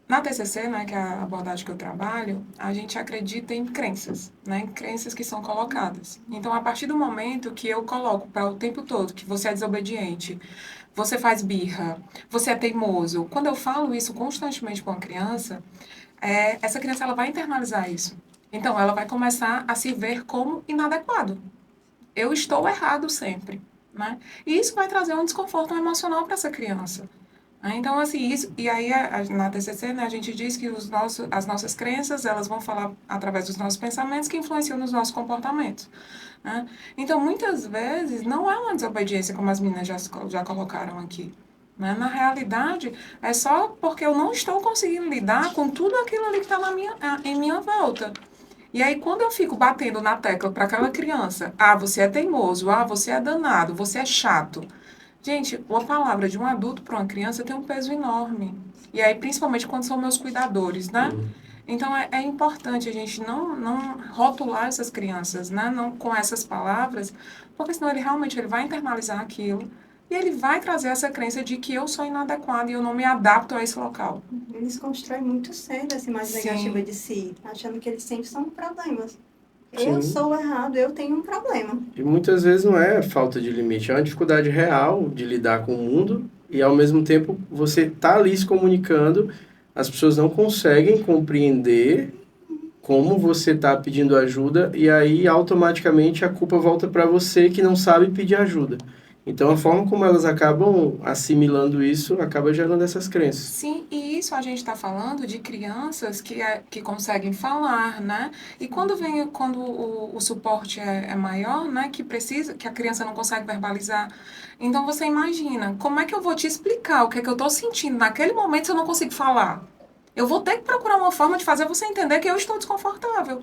D: Na TCC, né, que é a abordagem que eu trabalho, a gente acredita em crenças, né, em crenças que são colocadas. Então, a partir do momento que eu coloco para o tempo todo que você é desobediente, você faz birra, você é teimoso, quando eu falo isso constantemente com a criança, essa criança ela vai internalizar isso. Então, ela vai começar a se ver como inadequado. Eu estou errado sempre, né? E isso vai trazer um desconforto emocional para essa criança. Então, assim, isso, e aí na TCC, né, a gente diz que as nossas crenças, elas vão falar através dos nossos pensamentos que influenciam nos nossos comportamentos. Né? Então, muitas vezes, não é uma desobediência, como as meninas já colocaram aqui. Né? Na realidade, é só porque eu não estou conseguindo lidar com tudo aquilo ali que está em minha volta. E aí, quando eu fico batendo na tecla para aquela criança, você é teimoso, você é danado, você é chato. Gente, uma palavra de um adulto para uma criança tem um peso enorme. E aí, principalmente quando são meus cuidadores, né? Então, é importante a gente não rotular essas crianças, né? Não com essas palavras, porque senão ele vai internalizar aquilo e ele vai trazer essa crença de que eu sou inadequado e eu não me adapto a esse local.
C: Eles constroem muito cedo essa imagem negativa de si, achando que eles sempre são problemas. Eu sou errado, eu tenho um problema.
B: E muitas vezes não é falta de limite, é uma dificuldade real de lidar com o mundo e ao mesmo tempo você tá ali se comunicando, as pessoas não conseguem compreender como você tá pedindo ajuda e aí automaticamente a culpa volta para você que não sabe pedir ajuda. Então a forma como elas acabam assimilando isso acaba gerando essas crenças.
D: Sim, e isso a gente está falando de crianças que conseguem falar, né? E quando o suporte é maior, né? Que a criança não consegue verbalizar. Então você imagina, como é que eu vou te explicar o que é que eu estou sentindo naquele momento se eu não consigo falar? Eu vou ter que procurar uma forma de fazer você entender que eu estou desconfortável.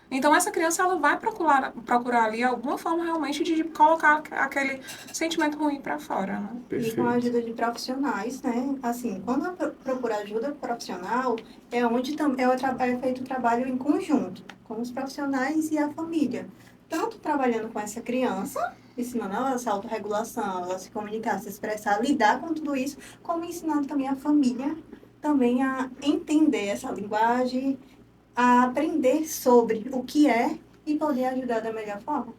D: Então, essa criança ela vai procurar ali alguma forma realmente de colocar aquele sentimento ruim para fora, né?
C: E com a ajuda de profissionais, né? Assim, quando eu procuro ajuda profissional, é onde é feito o trabalho em conjunto, com os profissionais e a família. Tanto trabalhando com essa criança, ensinando ela essa autorregulação, ela se comunicar, se expressar, lidar com tudo isso, como ensinando também a família também a entender essa linguagem, a aprender sobre o que é e poder ajudar da melhor forma.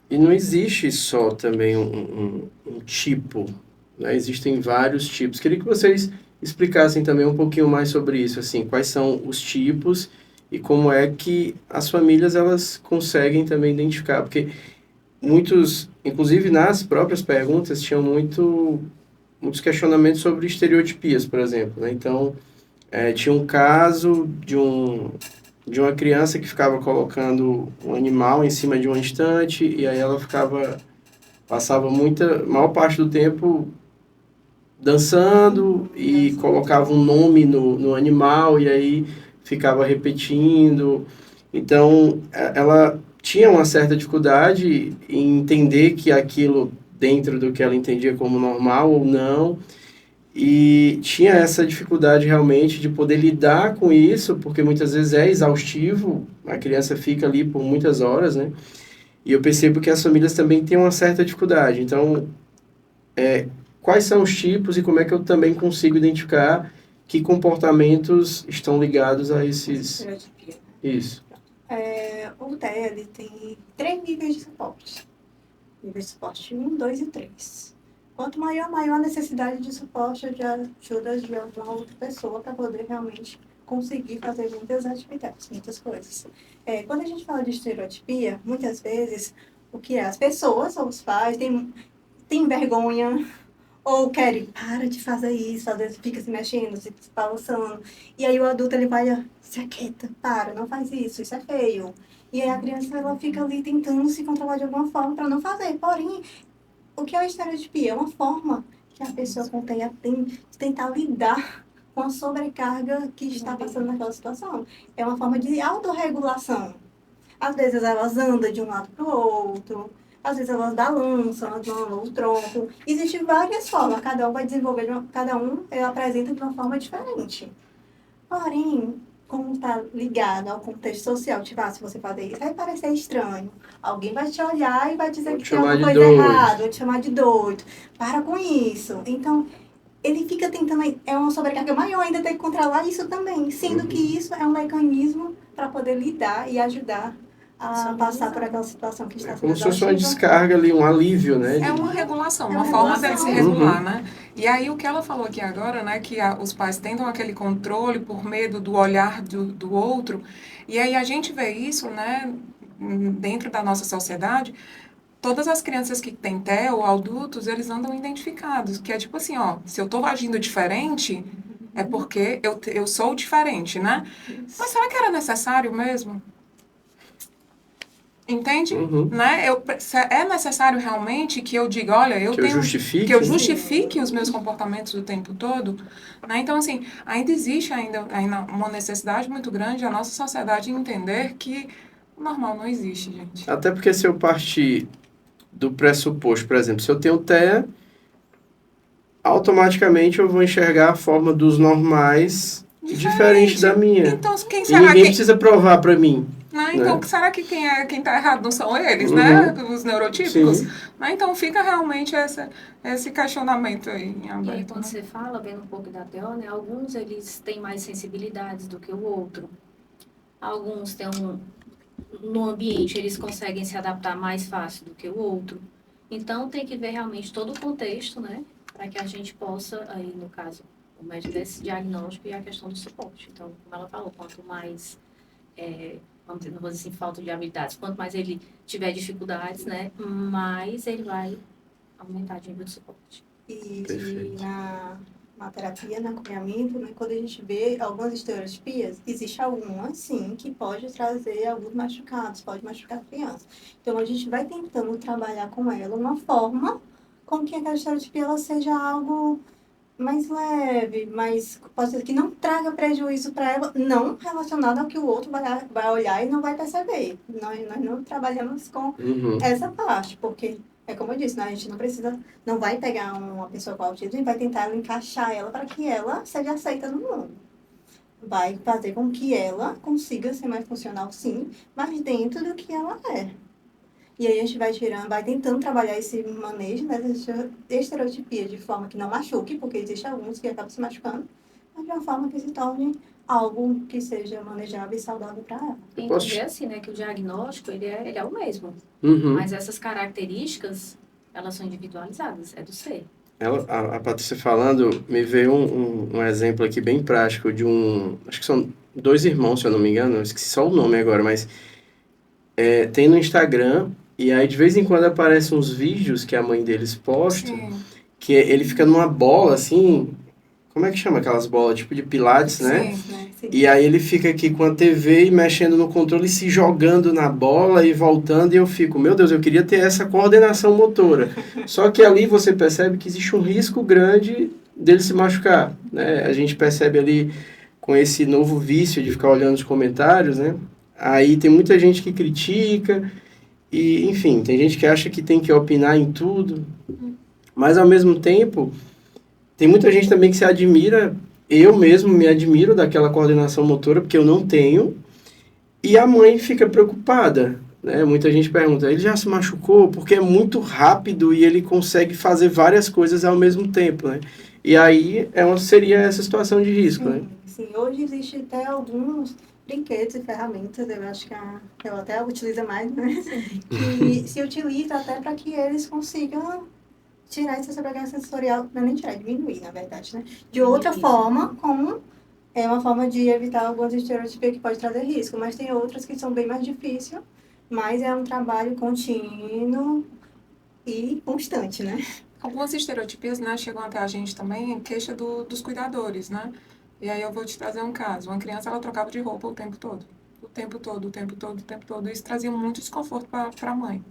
B: E não existe só também um tipo, né? Existem vários tipos. Queria que vocês explicassem também um pouquinho mais sobre isso, assim, quais são os tipos e como é que as famílias elas conseguem também identificar, porque muitos, inclusive nas próprias perguntas, tinham muitos questionamentos sobre estereotipias, por exemplo, né? Então, tinha um caso de uma criança que ficava colocando um animal em cima de uma estante e aí ela passava maior parte do tempo dançando e colocava um nome no animal e aí ficava repetindo. Então, ela tinha uma certa dificuldade em entender que aquilo dentro do que ela entendia como normal ou não. E tinha essa dificuldade realmente de poder lidar com isso, porque muitas vezes é exaustivo, a criança fica ali por muitas horas, né? E eu percebo que as famílias também têm uma certa dificuldade. Então, quais são os tipos e como é que eu também consigo identificar que comportamentos estão ligados a esses... Isso.
C: O TEA, ele tem 3 níveis de suporte. Nível de suporte 1, 2 e 3. Quanto maior a necessidade de suporte, de ajuda de alguma outra pessoa para poder realmente conseguir fazer muitas atividades, muitas coisas. Quando a gente fala de estereotipia, muitas vezes, o que é? As pessoas ou os pais têm vergonha ou querem, para de fazer isso, às vezes fica se mexendo, se balançando. E aí o adulto, ele vai, se aquieta, para, não faz isso é feio. E aí a criança, ela fica ali tentando se controlar de alguma forma para não fazer. Porém, o que é a estereotipia? É uma forma que a pessoa tem de tentar lidar com a sobrecarga que está passando naquela situação. É uma forma de autorregulação. Às vezes elas andam de um lado para o outro, às vezes elas balançam as mãos, o tronco. Existem várias formas, cada um vai desenvolver, cada um apresenta de uma forma diferente. Porém, como está ligado ao contexto social, tipo, se você fazer isso, vai parecer estranho. Alguém vai te olhar e vai dizer que tem alguma coisa errada, vai te chamar de doido. Para com isso. Então, ele fica tentando, é uma sobrecarga maior ainda ter que controlar isso também, sendo que isso é um mecanismo para poder lidar e ajudar a passar por aquela situação que está sendo
B: como se fosse uma descarga ali, um alívio, né?
D: É uma regulação, uma forma dele se regular, né? E aí o que ela falou aqui agora, né, que os pais tentam aquele controle por medo do olhar do outro, e aí a gente vê isso, né, dentro da nossa sociedade. Todas as crianças que têm TEA ou adultos, eles andam identificados, que é tipo assim, ó, se eu tô agindo diferente, é porque eu sou diferente, né? Mas será que era necessário mesmo? Entende? Né? É necessário realmente que eu diga, olha, que eu justifique os meus comportamentos o tempo todo? Né? Então, assim, ainda existe ainda uma necessidade muito grande a nossa sociedade entender que o normal não existe, gente.
B: Até porque se eu partir do pressuposto, por exemplo, se eu tenho TEA, automaticamente eu vou enxergar a forma dos normais diferente da minha.
D: Então, quem
B: será ninguém precisa provar para mim.
D: Né? Então, será que quem tá errado não são eles, né? Os neurotípicos? Né? Então, fica realmente esse questionamento aí em aberto.
E: E aí, quando você fala, vendo um pouco da TEA, né? Alguns, eles têm mais sensibilidades do que o outro. Alguns têm no ambiente, eles conseguem se adaptar mais fácil do que o outro. Então, tem que ver realmente todo o contexto, né? Para que a gente possa, aí, no caso, o médico desse diagnóstico e a questão do suporte. Então, como ela falou, quanto mais... não vou dizer assim, falta de habilidades. Quanto mais ele tiver dificuldades, né, mais ele vai aumentar o nível de suporte.
C: E na terapia, no acompanhamento, né, quando a gente vê algumas estereotipias, existe algumas, sim, que pode trazer alguns machucados, pode machucar a criança. Então, a gente vai tentando trabalhar com ela uma forma com que aquela estereotipia ela seja algo mais leve, mais, pode ser que não traga prejuízo para ela, não relacionado ao que o outro vai olhar e não vai perceber. Nós não trabalhamos com essa parte, porque, como eu disse, né, a gente não vai pegar uma pessoa com autismo e vai tentar encaixar ela para que ela seja aceita no mundo. Vai fazer com que ela consiga ser mais funcional, sim, mas dentro do que ela é. E aí a gente vai tentando trabalhar esse manejo dessa estereotipia de forma que não machuque, porque existem alguns que acabam se machucando, mas de uma forma que se torne algo que seja manejável e saudável para ela.
E: Tem que ver assim, né, que o diagnóstico, ele é o mesmo. Mas essas características, elas são individualizadas, é do ser.
B: A Patrícia falando, me veio um exemplo aqui bem prático de acho que são 2 irmãos, se eu não me engano, eu esqueci só o nome agora, mas tem no Instagram. E aí, de vez em quando, aparecem uns vídeos que a mãe deles posta, que ele fica numa bola, assim... Como é que chama aquelas bolas? Tipo de pilates, né? Sim. E aí ele fica aqui com a TV e mexendo no controle, se jogando na bola e voltando. E eu fico, meu Deus, eu queria ter essa coordenação motora. Só que ali você percebe que existe um risco grande dele se machucar, né? A gente percebe ali, com esse novo vício de ficar olhando os comentários, né? Aí tem muita gente que critica... E, enfim, tem gente que acha que tem que opinar em tudo, mas, ao mesmo tempo, tem muita gente também que se admira, eu mesmo me admiro daquela coordenação motora, porque eu não tenho, e a mãe fica preocupada, né? Muita gente pergunta, ele já se machucou? Porque é muito rápido e ele consegue fazer várias coisas ao mesmo tempo, né? E aí seria essa situação de risco, né?
C: Sim, hoje existe até alguns... brinquedos e ferramentas, eu acho que ela até utiliza mais, né? Que se utiliza até para que eles consigam tirar essa sobrecarga sensorial, não é nem tirar, diminuir, na verdade, né? De outra forma, como é uma forma de evitar algumas estereotipias que pode trazer risco, mas tem outras que são bem mais difíceis, mas é um trabalho contínuo e constante, né?
D: Algumas estereotipias, né, chegam até a gente também em queixa dos cuidadores, né? E aí eu vou te trazer um caso. Uma criança, ela trocava de roupa o tempo todo. O tempo todo, o tempo todo, o tempo todo. Isso trazia muito desconforto para a mãe.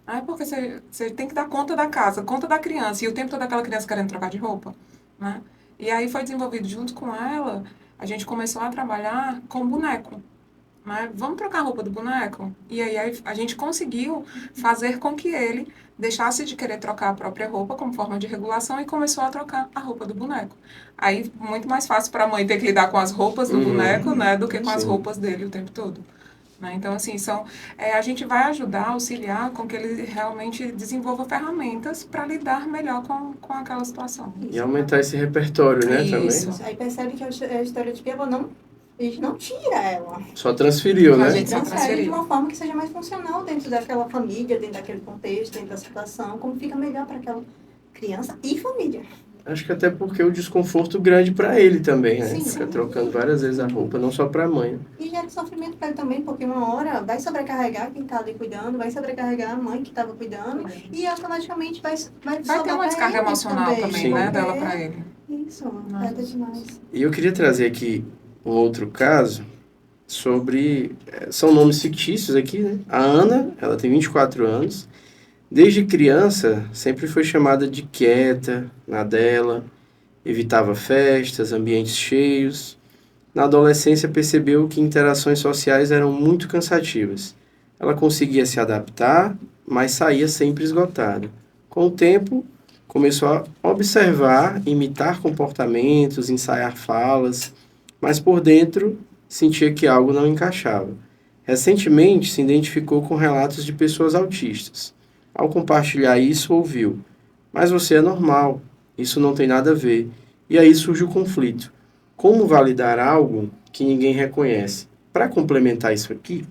D: Aí porque você tem que dar conta da casa, conta da criança, e o tempo todo aquela criança querendo trocar de roupa, né? E aí foi desenvolvido junto com ela, a gente começou a trabalhar com boneco, né? Vamos trocar a roupa do boneco? E aí a gente conseguiu fazer com que ele deixasse de querer trocar a própria roupa como forma de regulação e começou a trocar a roupa do boneco. Aí, muito mais fácil para a mãe ter que lidar com as roupas do boneco, né, do que com as roupas dele o tempo todo. Né? Então, assim, a gente vai ajudar, auxiliar com que ele realmente desenvolva ferramentas para lidar melhor com aquela situação.
B: E aumentar esse repertório, né,
D: Isso.
B: também?
C: Aí percebe que a estereotipia, a gente não tira ela.
B: Só transferiu,
D: A
B: né?
D: gente só
C: Transfere de
D: transferiu.
C: uma forma que seja mais funcional dentro daquela família, dentro daquele contexto, dentro da situação, como fica melhor para aquela criança e família.
B: Acho que até porque o desconforto grande para ele também, né?
C: Sim,
B: Fica
C: sim.
B: trocando várias vezes a roupa, não só para a mãe.
C: E gera sofrimento para ele também, porque uma hora vai sobrecarregar quem está ali cuidando, vai sobrecarregar a mãe que estava cuidando, e automaticamente vai
D: Vai ter
C: sobrar
D: uma
C: pra
D: descarga
C: ele
D: emocional também,
B: Sim.
D: né, dela para ele.
C: Isso, afeta demais.
B: E eu queria trazer aqui um outro caso sobre... São nomes fictícios aqui, né? A Ana, ela tem 24 anos. Desde criança, sempre foi chamada de quieta, na dela, evitava festas, ambientes cheios. Na adolescência, percebeu que interações sociais eram muito cansativas. Ela conseguia se adaptar, mas saía sempre esgotada. Com o tempo, começou a observar, imitar comportamentos, ensaiar falas, mas por dentro sentia que algo não encaixava. Recentemente, se identificou com relatos de pessoas autistas. Ao compartilhar isso, ouviu: "Mas você é normal, isso não tem nada a ver." E aí surge o conflito. Como validar algo que ninguém reconhece? Para complementar isso aqui,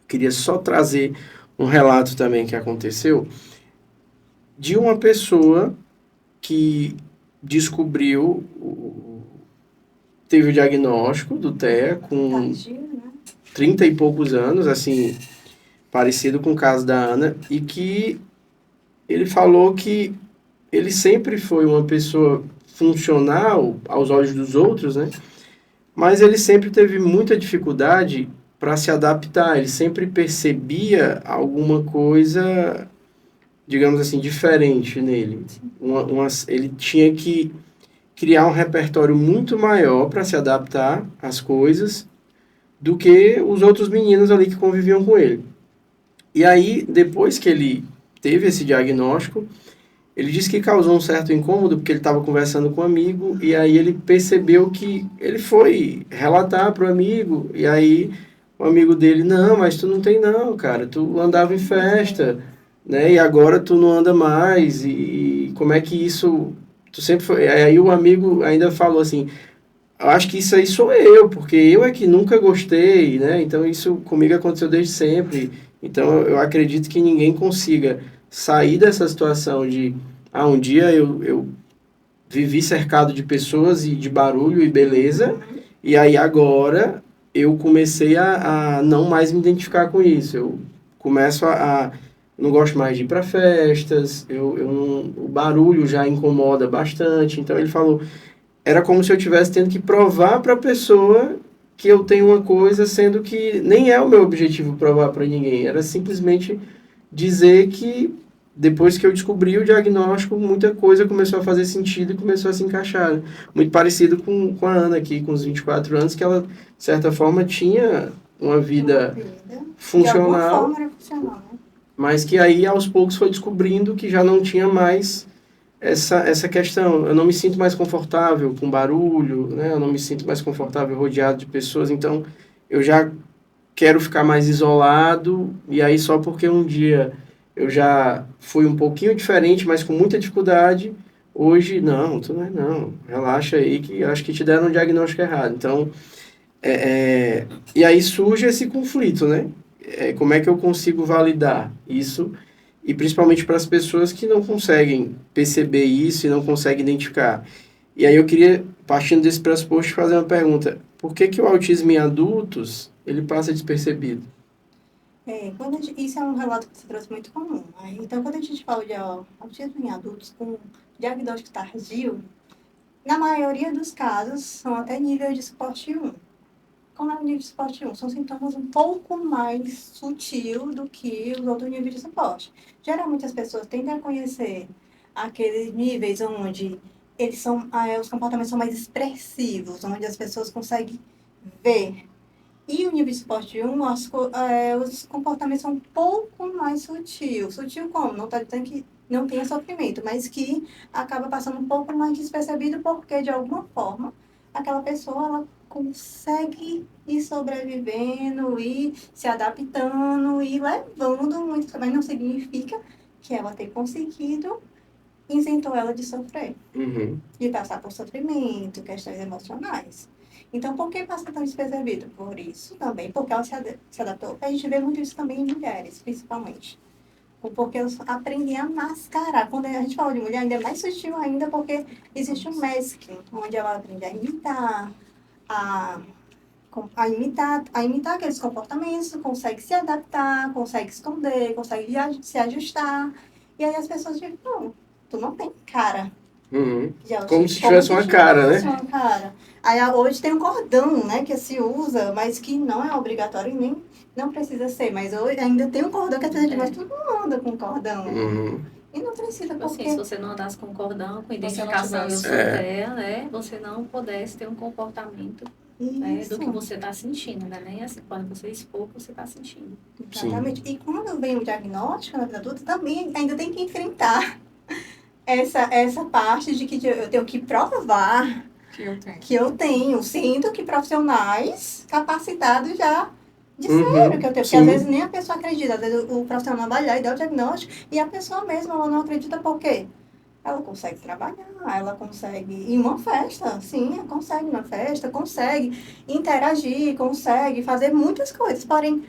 B: queria só trazer um relato também que aconteceu de uma pessoa que descobriu, teve o diagnóstico do TEA com
C: Tardio, né?
B: 30 e poucos anos, assim, parecido com o caso da Ana, e que ele falou que ele sempre foi uma pessoa funcional aos olhos dos outros, né? Mas ele sempre teve muita dificuldade para se adaptar, ele sempre percebia alguma coisa, digamos assim, diferente nele. Ele tinha que criar um repertório muito maior para se adaptar às coisas do que os outros meninos ali que conviviam com ele. E aí, depois que ele teve esse diagnóstico, ele disse que causou um certo incômodo porque ele estava conversando com um amigo e aí ele percebeu que ele foi relatar para o amigo e aí o amigo dele: "Não, mas tu não tem não, cara, tu andava em festa, né, e agora tu não anda mais e como é que isso, tu sempre foi..." Aí o amigo ainda falou assim: "Eu acho que isso aí sou eu, porque eu é que nunca gostei, né, então isso comigo aconteceu desde sempre." Então eu acredito que ninguém consiga sair dessa situação de um dia eu vivi cercado de pessoas e de barulho e beleza, e aí agora eu comecei a não mais me identificar com isso. Eu começo não gosto mais de ir para festas, o barulho já incomoda bastante. Então ele falou, era como se eu estivesse tendo que provar para a pessoa que eu tenho uma coisa, sendo que nem é o meu objetivo provar para ninguém. Era simplesmente dizer que depois que eu descobri o diagnóstico, muita coisa começou a fazer sentido e começou a se encaixar. Muito parecido com a Ana aqui, com os 24 anos, que ela, de certa forma, tinha uma vida funcional,
C: de alguma forma era funcional, né?
B: Mas que aí, aos poucos, foi descobrindo que já não tinha mais essa questão. Eu não me sinto mais confortável com barulho, né? Eu não me sinto mais confortável rodeado de pessoas, então eu já quero ficar mais isolado, e aí só porque um dia eu já fui um pouquinho diferente, mas com muita dificuldade, hoje, não, tu não é não, relaxa aí que acho que te deram um diagnóstico errado. Então, e aí surge esse conflito, né? Como é que eu consigo validar isso? E principalmente para as pessoas que não conseguem perceber isso e não conseguem identificar. E aí eu queria, partindo desse pressuposto, fazer uma pergunta. Por que que o autismo em adultos, ele passa despercebido?
C: Isso é um relato que se trouxe muito comum, né? Então, quando a gente fala de autismo em adultos com diagnóstico tardio, na maioria dos casos, são até nível de suporte 1. Como é o nível de suporte 1? São sintomas um pouco mais sutil do que os outros níveis de suporte. Geralmente, as pessoas tendem a conhecer aqueles níveis onde os comportamentos são mais expressivos, onde as pessoas conseguem ver. E o nível de suporte 1, os comportamentos são um pouco mais sutil. Sutil como? Não está dizendo que não tenha sofrimento, mas que acaba passando um pouco mais despercebido porque, de alguma forma, aquela pessoa ela consegue ir sobrevivendo, ir se adaptando, ir levando muito, mas não significa que ela tenha conseguido isentou ela de sofrer,
B: Uhum.
C: de passar por sofrimento, questões emocionais. Então, por que passa tão despercebido? Por isso também, porque ela se adaptou. A gente vê muito isso também em mulheres, principalmente. Porque elas aprendem a mascarar. Quando a gente fala de mulher, ainda é mais sutil ainda, porque existe um masking, onde ela aprende a imitar, a imitar aqueles comportamentos, consegue se adaptar, consegue esconder, consegue se ajustar. E aí as pessoas dizem, não, tu não tem cara.
B: Uhum.
C: Já,
B: Como se tivesse uma cara, né?
C: uma cara. Aí hoje tem um cordão, né, que se usa, mas que não é obrigatório e nem não precisa ser. Mas hoje ainda tem um cordão que as pessoas dizem, mas todo mundo anda com cordão.
B: Uhum.
C: E não precisa,
E: Tipo assim,
C: porque...
E: se você não andasse com cordão, com
D: Você não
E: identificação, eu
D: tivesse-
E: sou dela, né? Você não pudesse ter um comportamento, né,
C: Isso,
E: do que você está sentindo, né? Nem assim, quando você expor o que você está sentindo.
C: exatamente. E quando vem o diagnóstico na vida adulta, também ainda tem que enfrentar essa parte de que eu tenho que provar
D: Que eu tenho.
C: que eu tenho, sendo que profissionais capacitados já disseram
B: Uhum,
C: que eu tenho. Porque
B: sim.
C: às vezes nem a pessoa acredita, às vezes o profissional vai lá e dá o diagnóstico e a pessoa mesma ela não acredita por quê? Ela consegue trabalhar, ela consegue ir em uma festa, sim, ela consegue ir numa festa, consegue interagir, consegue fazer muitas coisas. Porém,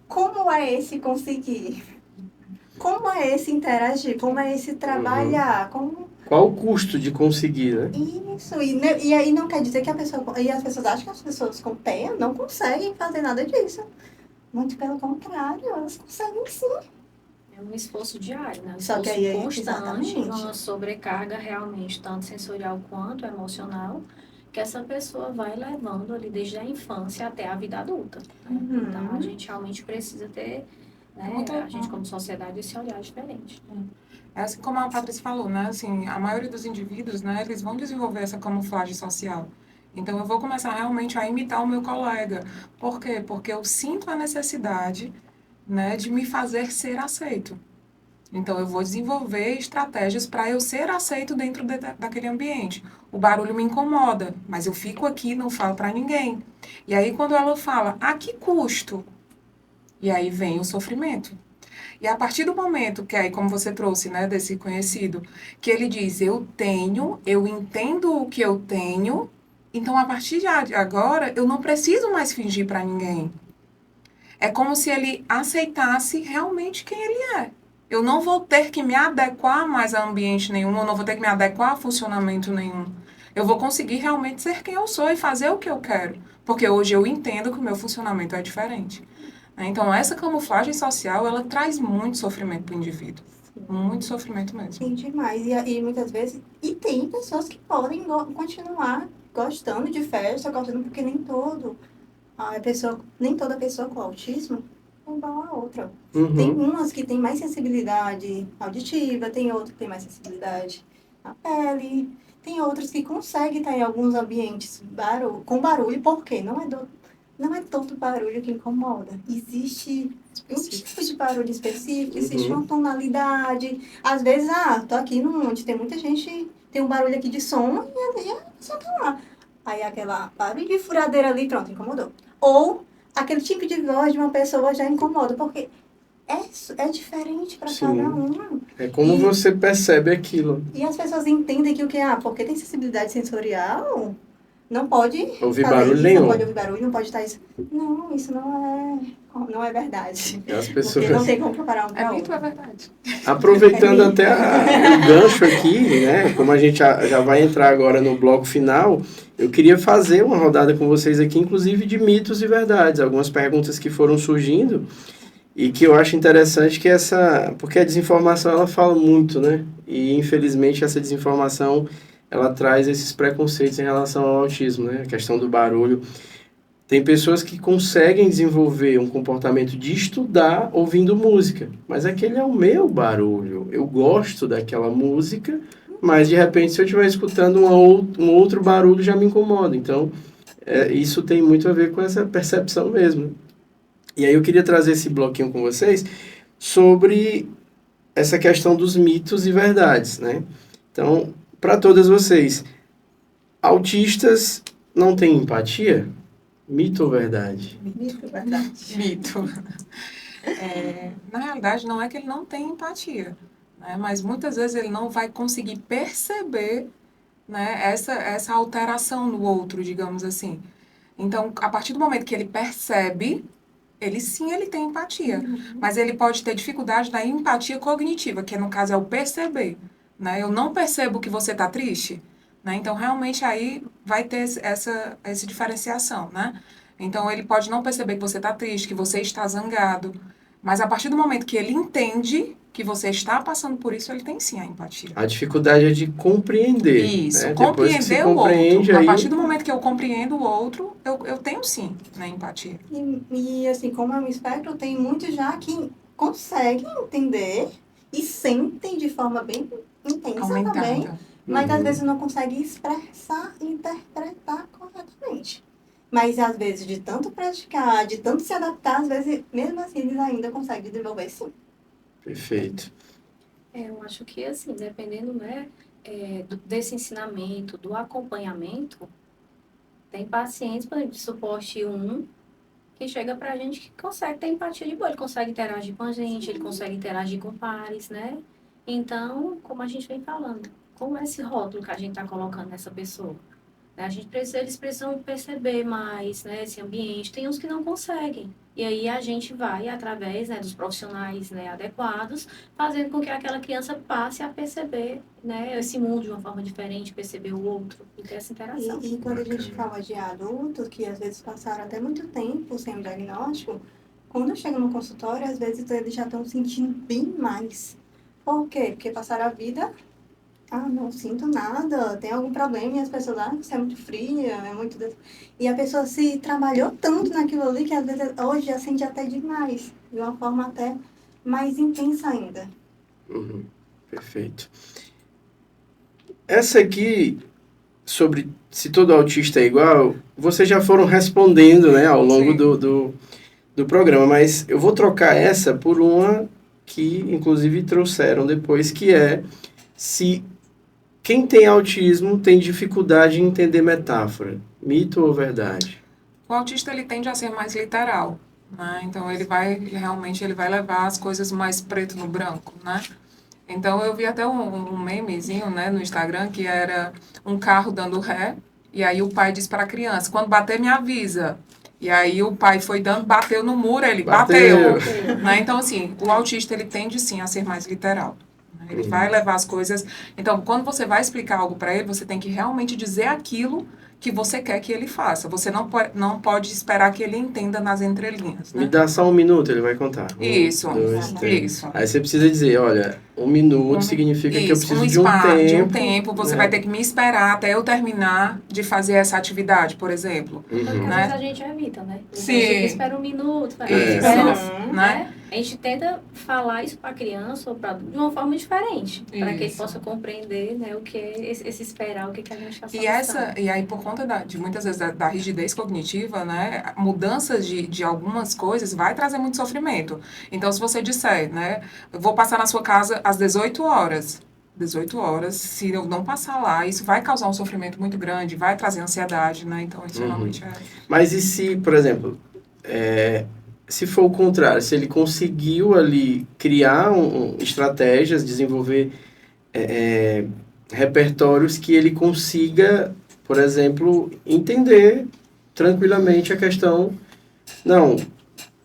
C: como é esse conseguir? Como é esse interagir? Como é esse trabalhar? Como
B: Qual o custo de conseguir, né?
C: isso, e aí não quer dizer que a pessoa. E as pessoas acham que as pessoas com TEA não conseguem fazer nada disso. Muito pelo contrário, elas conseguem sim.
E: É um esforço diário, né? Um
C: Só que
E: esforço
C: aí
E: constante,
C: exatamente.
E: uma sobrecarga realmente, tanto sensorial quanto emocional, que essa pessoa vai levando ali desde a infância até a vida adulta. Né?
C: Uhum.
E: Então, a gente realmente precisa ter, né, a gente como sociedade, esse olhar diferente.
D: É assim como a Patrícia falou, né? Assim, a maioria dos indivíduos, né, eles vão desenvolver essa camuflagem social. Então, eu vou começar realmente a imitar o meu colega. Por quê? Porque eu sinto a necessidade, né, de me fazer ser aceito. Então, eu vou desenvolver estratégias para eu ser aceito dentro daquele ambiente. O barulho me incomoda, mas eu fico aqui e não falo para ninguém. E aí, quando ela fala, a que custo? E aí vem o sofrimento. E a partir do momento que aí, como você trouxe, né, desse conhecido, que ele diz, eu tenho, eu entendo o que eu tenho, então a partir de agora eu não preciso mais fingir para ninguém. É como se ele aceitasse realmente quem ele é. Eu não vou ter que me adequar mais a ambiente nenhum, eu não vou ter que me adequar a funcionamento nenhum. Eu vou conseguir realmente ser quem eu sou e fazer o que eu quero. Porque hoje eu entendo que o meu funcionamento é diferente. Então, essa camuflagem social, ela traz muito sofrimento para o indivíduo. Muito sofrimento mesmo.
C: Sim, demais. E muitas vezes. E tem pessoas que podem continuar gostando de festa, gostando, porque nem toda pessoa com autismo é igual a outra. Tem
B: Uhum.
C: umas que têm mais sensibilidade auditiva, tem outras que têm mais sensibilidade na pele, tem outras que conseguem estar em alguns ambientes com barulho, porque não é todo barulho que incomoda. Existe um tipo de barulho específico, existe uma tonalidade. Às vezes, tô aqui onde tem muita gente, tem um barulho aqui de som e a pessoa tá lá. Aí aquela barulho de furadeira ali, pronto, incomodou. Ou aquele tipo de voz de uma pessoa já incomoda, porque é diferente para
B: Sim.
C: cada um.
B: É como você percebe aquilo.
C: E as pessoas entendem que porque tem sensibilidade sensorial, não pode
B: Ouvir
C: fazer
B: barulho
C: isso,
B: nenhum.
C: não pode ouvir barulho, não pode estar isso. Não, isso não é não é verdade.
B: As
C: Porque
B: pessoas...
C: não tem como comparar um
D: É
C: para
D: mito ou é
C: outro.
D: verdade?
B: Aproveitando
C: É
B: até o gancho aqui, né? Como a gente já vai entrar agora no bloco final, eu queria fazer uma rodada com vocês aqui, inclusive de mitos e verdades. Algumas perguntas que foram surgindo e que eu acho interessante que porque a desinformação ela fala muito, né? E infelizmente essa desinformação ela traz esses preconceitos em relação ao autismo, né? A questão do barulho. Tem pessoas que conseguem desenvolver um comportamento de estudar ouvindo música, mas aquele é o meu barulho. Eu gosto daquela música, mas de repente se eu estiver escutando um outro barulho já me incomoda. Então, isso tem muito a ver com essa percepção mesmo. E aí eu queria trazer esse bloquinho com vocês sobre essa questão dos mitos e verdades, né? Então, para todas vocês, autistas não têm empatia? Mito ou verdade?
C: Mito, verdade.
D: Mito. Na realidade, não é que ele não tem empatia, né? Mas muitas vezes ele não vai conseguir perceber, né, essa alteração no outro, digamos assim. Então, a partir do momento que ele percebe, ele tem empatia. Mas ele pode ter dificuldade na empatia cognitiva, que no caso é o perceber, né? Eu não percebo que você está triste, né? Então, realmente, aí vai ter essa diferenciação, né? Então, ele pode não perceber que você está triste, que você está zangado, mas a partir do momento que ele entende que você está passando por isso, ele tem sim a empatia.
B: A dificuldade é de compreender.
D: Isso,
B: né? Depois que se
D: compreender o
B: compreende,
D: outro. A
B: aí...
D: partir do momento que eu compreendo o outro, eu tenho sim, né, empatia.
C: E assim, como é um espectro, tem muitos já que conseguem entender e sentem de forma bem intensa também,
D: Aumentada.
C: mas
B: Uhum.
C: às vezes não conseguem expressar e interpretar corretamente. Mas às vezes, de tanto praticar, de tanto se adaptar, às vezes, mesmo assim, eles ainda conseguem desenvolver sim.
B: Perfeito.
E: Eu acho que, assim, dependendo, né, desse ensinamento, do acompanhamento, tem pacientes, por exemplo, de suporte 1, que chega pra gente que consegue ter empatia de boa, ele consegue interagir com a gente, ele consegue interagir com pares, né? Então, como a gente vem falando, como é esse rótulo que a gente está colocando nessa pessoa? Né? Eles precisam perceber mais, né, esse ambiente. Tem uns que não conseguem. E aí a gente vai, através, né, dos profissionais, né, adequados, fazendo com que aquela criança passe a perceber, né, esse mundo de uma forma diferente, perceber o outro e ter essa interação.
C: E quando a gente fala de adultos, que às vezes passaram até muito tempo sem o diagnóstico, quando chega no consultório, às vezes eles já estão sentindo bem mais. Por quê? Porque passaram a vida, não sinto nada, tem algum problema, e as pessoas, você é muito fria, é muito... E a pessoa se trabalhou tanto naquilo ali, que às vezes hoje já sente até demais, de uma forma até mais intensa ainda.
B: Uhum. Perfeito. Essa aqui, sobre se todo autista é igual, vocês já foram respondendo, né, ao longo do programa, mas eu vou trocar essa por uma que, inclusive, trouxeram depois, que é se quem tem autismo tem dificuldade em entender metáfora. Mito ou verdade?
D: O autista, ele tende a ser mais literal, né? Então, ele vai levar as coisas mais preto no branco, né? Então, eu vi até um memezinho, né, no Instagram, que era um carro dando ré, e aí o pai disse para a criança, quando bater, me avisa. E aí o pai foi bateu no muro, ele bateu. Né? Então, assim, o autista, ele tende, sim, a ser mais literal. Né? Ele vai levar as coisas... Então, quando você vai explicar algo para ele, você tem que realmente dizer aquilo que você quer que ele faça. Você não pode esperar que ele entenda nas entrelinhas. Né?
B: Me dá só 1 minuto, ele vai contar. 1,
D: Isso,
B: 2, 3.
D: isso.
B: Aí você precisa dizer, olha, 1 minuto significa que eu preciso de um tempo.
D: De um tempo, você
B: né?
D: vai ter que me esperar até eu terminar de fazer essa atividade, por exemplo.
E: Porque às
D: Né?
E: vezes a gente evita, né?
D: Sim.
E: A gente espera 1 minuto, a gente
B: Isso.
E: espera,
D: Né?
E: A gente tenta falar isso para a criança ou de uma forma diferente, para que ele
D: Isso.
E: possa compreender, né, o que é esse esperar, o que a gente está
D: E aí, por conta de muitas vezes da rigidez cognitiva, né, mudanças de algumas coisas vai trazer muito sofrimento. Então, se você disser, né, eu vou passar na sua casa às 18 horas, 18 horas, se eu não passar lá, isso vai causar um sofrimento muito grande, vai trazer ansiedade, né, então isso realmente é...
B: Mas e se, por exemplo, se for o contrário, se ele conseguiu ali criar estratégias, desenvolver repertórios que ele consiga, por exemplo, entender tranquilamente a questão, não,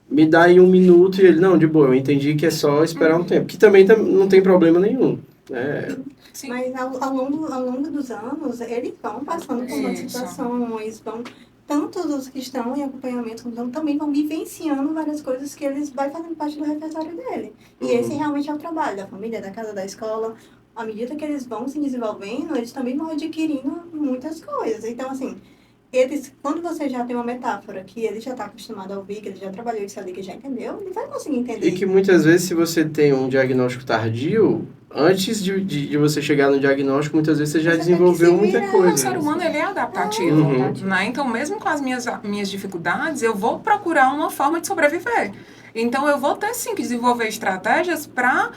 B: me dá aí 1 minuto, e ele, não, de boa, eu entendi que é só esperar um tempo, que também não tem problema nenhum, né?
D: Sim.
C: Mas ao longo dos anos, eles vão passando por umas
D: Isso.
C: situações, tanto os que estão em acompanhamento, como também vão vivenciando várias coisas que eles vai fazendo parte do repertório dele. E esse realmente é o trabalho da família, da casa, da escola. À medida que eles vão se desenvolvendo, eles também vão adquirindo muitas coisas. Então, assim, quando você já tem uma metáfora que ele já está acostumado a ouvir, que ele já trabalhou isso ali, que já entendeu, ele vai conseguir entender.
B: E que muitas vezes, se você tem um diagnóstico tardio, antes de você chegar no diagnóstico, muitas vezes você já
C: Você tem que
B: desenvolveu
C: se
B: muita
C: virar.
B: coisa.
D: O ser humano, ele é adaptativo, né? Então, mesmo com as minhas dificuldades, eu vou procurar uma forma de sobreviver. Então, eu vou ter, sim, que desenvolver estratégias para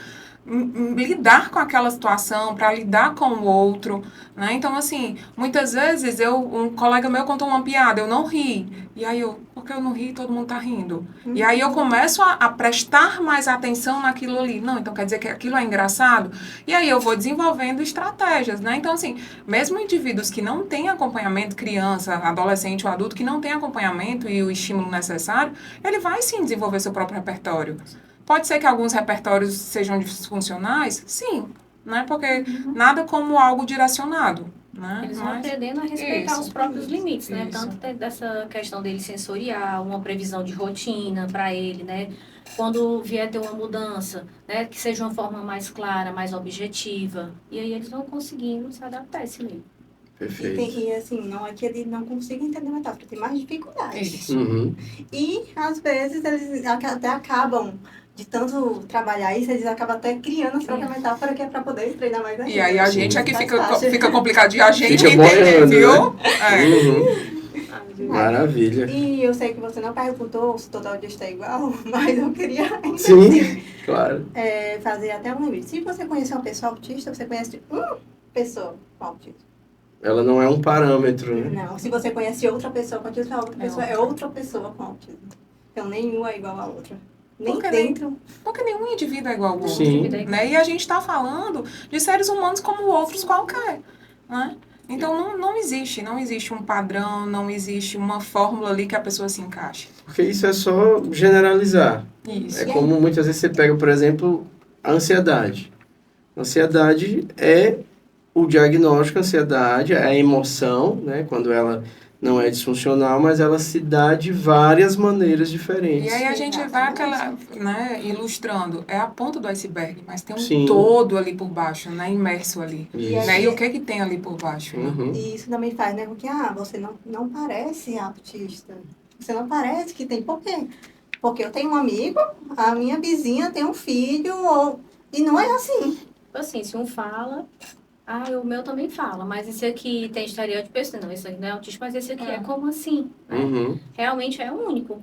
D: lidar com aquela situação, para lidar com o outro, né? Então, assim, muitas vezes um colega meu contou uma piada, eu não ri. E aí por que eu não ri? Todo mundo tá rindo. E aí eu começo a prestar mais atenção naquilo ali. Não, então quer dizer que aquilo é engraçado? E aí eu vou desenvolvendo estratégias, né? Então, assim, mesmo indivíduos que não têm acompanhamento, criança, adolescente ou adulto, que não tem acompanhamento e o estímulo necessário, ele vai sim desenvolver seu próprio repertório. Pode ser que alguns repertórios sejam disfuncionais? Sim, né? Porque nada como algo direcionado, né?
E: Eles vão aprendendo a respeitar
D: Isso.
E: os próprios limites, né?
D: Isso.
E: Tanto dessa questão dele sensorial, uma previsão de rotina para ele, né? Quando vier ter uma mudança, né? Que seja uma forma mais clara, mais objetiva. E aí eles vão conseguindo se adaptar a esse meio.
B: Perfeito.
C: E assim, não é que ele não consiga entender a metáfora, tem mais dificuldades.
D: Isso.
B: Uhum.
C: E, às vezes, eles até acabam, de tanto trabalhar isso, eles acabam até criando a própria metáfora que é para poder treinar mais ainda.
D: E aí a gente é que
C: Faz
D: fica
C: parte.
D: complicado de a gente
B: Fica
D: entender,
B: boiando,
D: viu?
B: né?
D: É.
B: Uhum. Maravilha.
C: E eu sei que você não perguntou se todo autista é igual, mas eu queria ainda
B: Sim, claro.
C: fazer até um limite. Se você conhecer uma pessoa autista, você conhece uma pessoa com autismo.
B: Ela não é um parâmetro, né?
C: Não, se você conhece outra pessoa com autismo, a outra pessoa é outra pessoa com autismo. Então, nenhuma é igual a outra. Nem
D: Porque
C: dentro.
D: Porque nenhum indivíduo é igual ao outro.
B: Sim.
D: Né? E a gente está falando de seres humanos como outros qualquer. Né? Então não existe um padrão, não existe uma fórmula ali que a pessoa se encaixe.
B: Porque isso é só generalizar.
D: Isso.
B: É como muitas vezes você pega, por exemplo, a ansiedade. A ansiedade é o diagnóstico, a ansiedade é a emoção, né? Quando ela não é disfuncional, mas ela se dá de várias maneiras diferentes.
D: E aí a gente vai ilustrando. É a ponta do iceberg, mas tem um
B: Sim.
D: todo ali por baixo, né? Imerso ali.
B: Isso.
D: Né? E o que tem ali por baixo? Né?
B: Uhum.
C: E isso também faz, né, com que, você não parece autista. Você não parece que tem. Por quê? Porque eu tenho um amigo, a minha vizinha tem um filho, e não é assim.
E: Assim, se um fala, o meu também fala, mas esse aqui tem estereótipo, não, esse aqui não é autista, mas esse aqui é como assim? Né?
B: Uhum.
E: Realmente é único.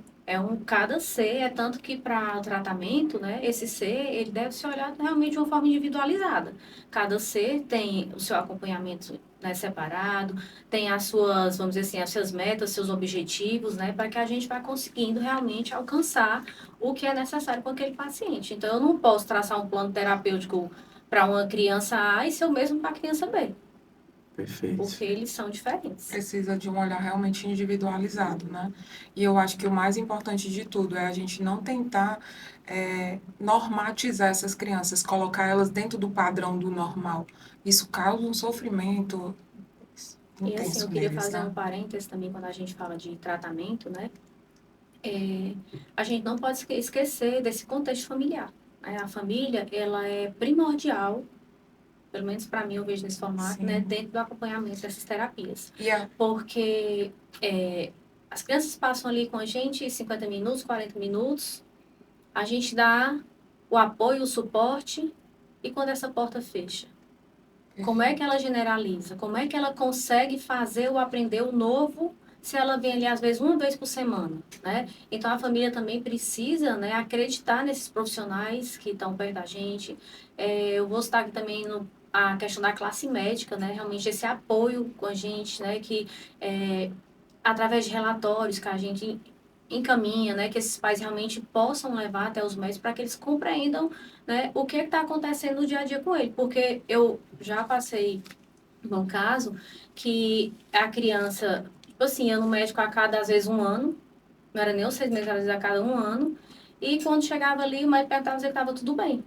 E: Cada ser, é tanto que para o tratamento, né, esse ser, ele deve ser olhado realmente de uma forma individualizada. Cada ser tem o seu acompanhamento, né, separado, tem as suas, vamos dizer assim, as suas metas, seus objetivos, né, para que a gente vá conseguindo realmente alcançar o que é necessário para aquele paciente. Então, eu não posso traçar um plano terapêutico para uma criança A e ser o mesmo para a criança B.
B: Perfeito.
E: Porque eles são diferentes.
D: Precisa de um olhar realmente individualizado, né? E eu acho que o mais importante de tudo é a gente não tentar normatizar essas crianças, colocar elas dentro do padrão do normal. Isso causa um sofrimento
E: E
D: intenso
E: assim, eu queria
D: neles,
E: fazer
D: né?
E: um parênteses também quando a gente fala de tratamento, né? A gente não pode esquecer desse contexto familiar. Né? A família, ela é primordial, pelo menos para mim eu vejo nesse formato, né? Dentro do acompanhamento dessas terapias. Porque as crianças passam ali com a gente 50 minutos, 40 minutos, a gente dá o apoio, o suporte, e quando essa porta fecha? Como é que ela generaliza? Como é que ela consegue fazer ou aprender o novo se ela vem ali, às vezes, uma vez por semana, né? Então, a família também precisa, né, acreditar nesses profissionais que estão perto da gente. Eu vou citar aqui também a questão da classe médica, né? Realmente esse apoio com a gente, né? Que, através de relatórios que a gente encaminha, né? Que esses pais realmente possam levar até os médicos para que eles compreendam, né, o que está acontecendo no dia a dia com ele. Porque eu já passei num caso que a criança, tipo assim, ia no médico a cada, às vezes, um ano, não era nem os 6 meses, era às vezes a cada 1 ano. E quando chegava ali, o médico perguntava se estava tudo bem.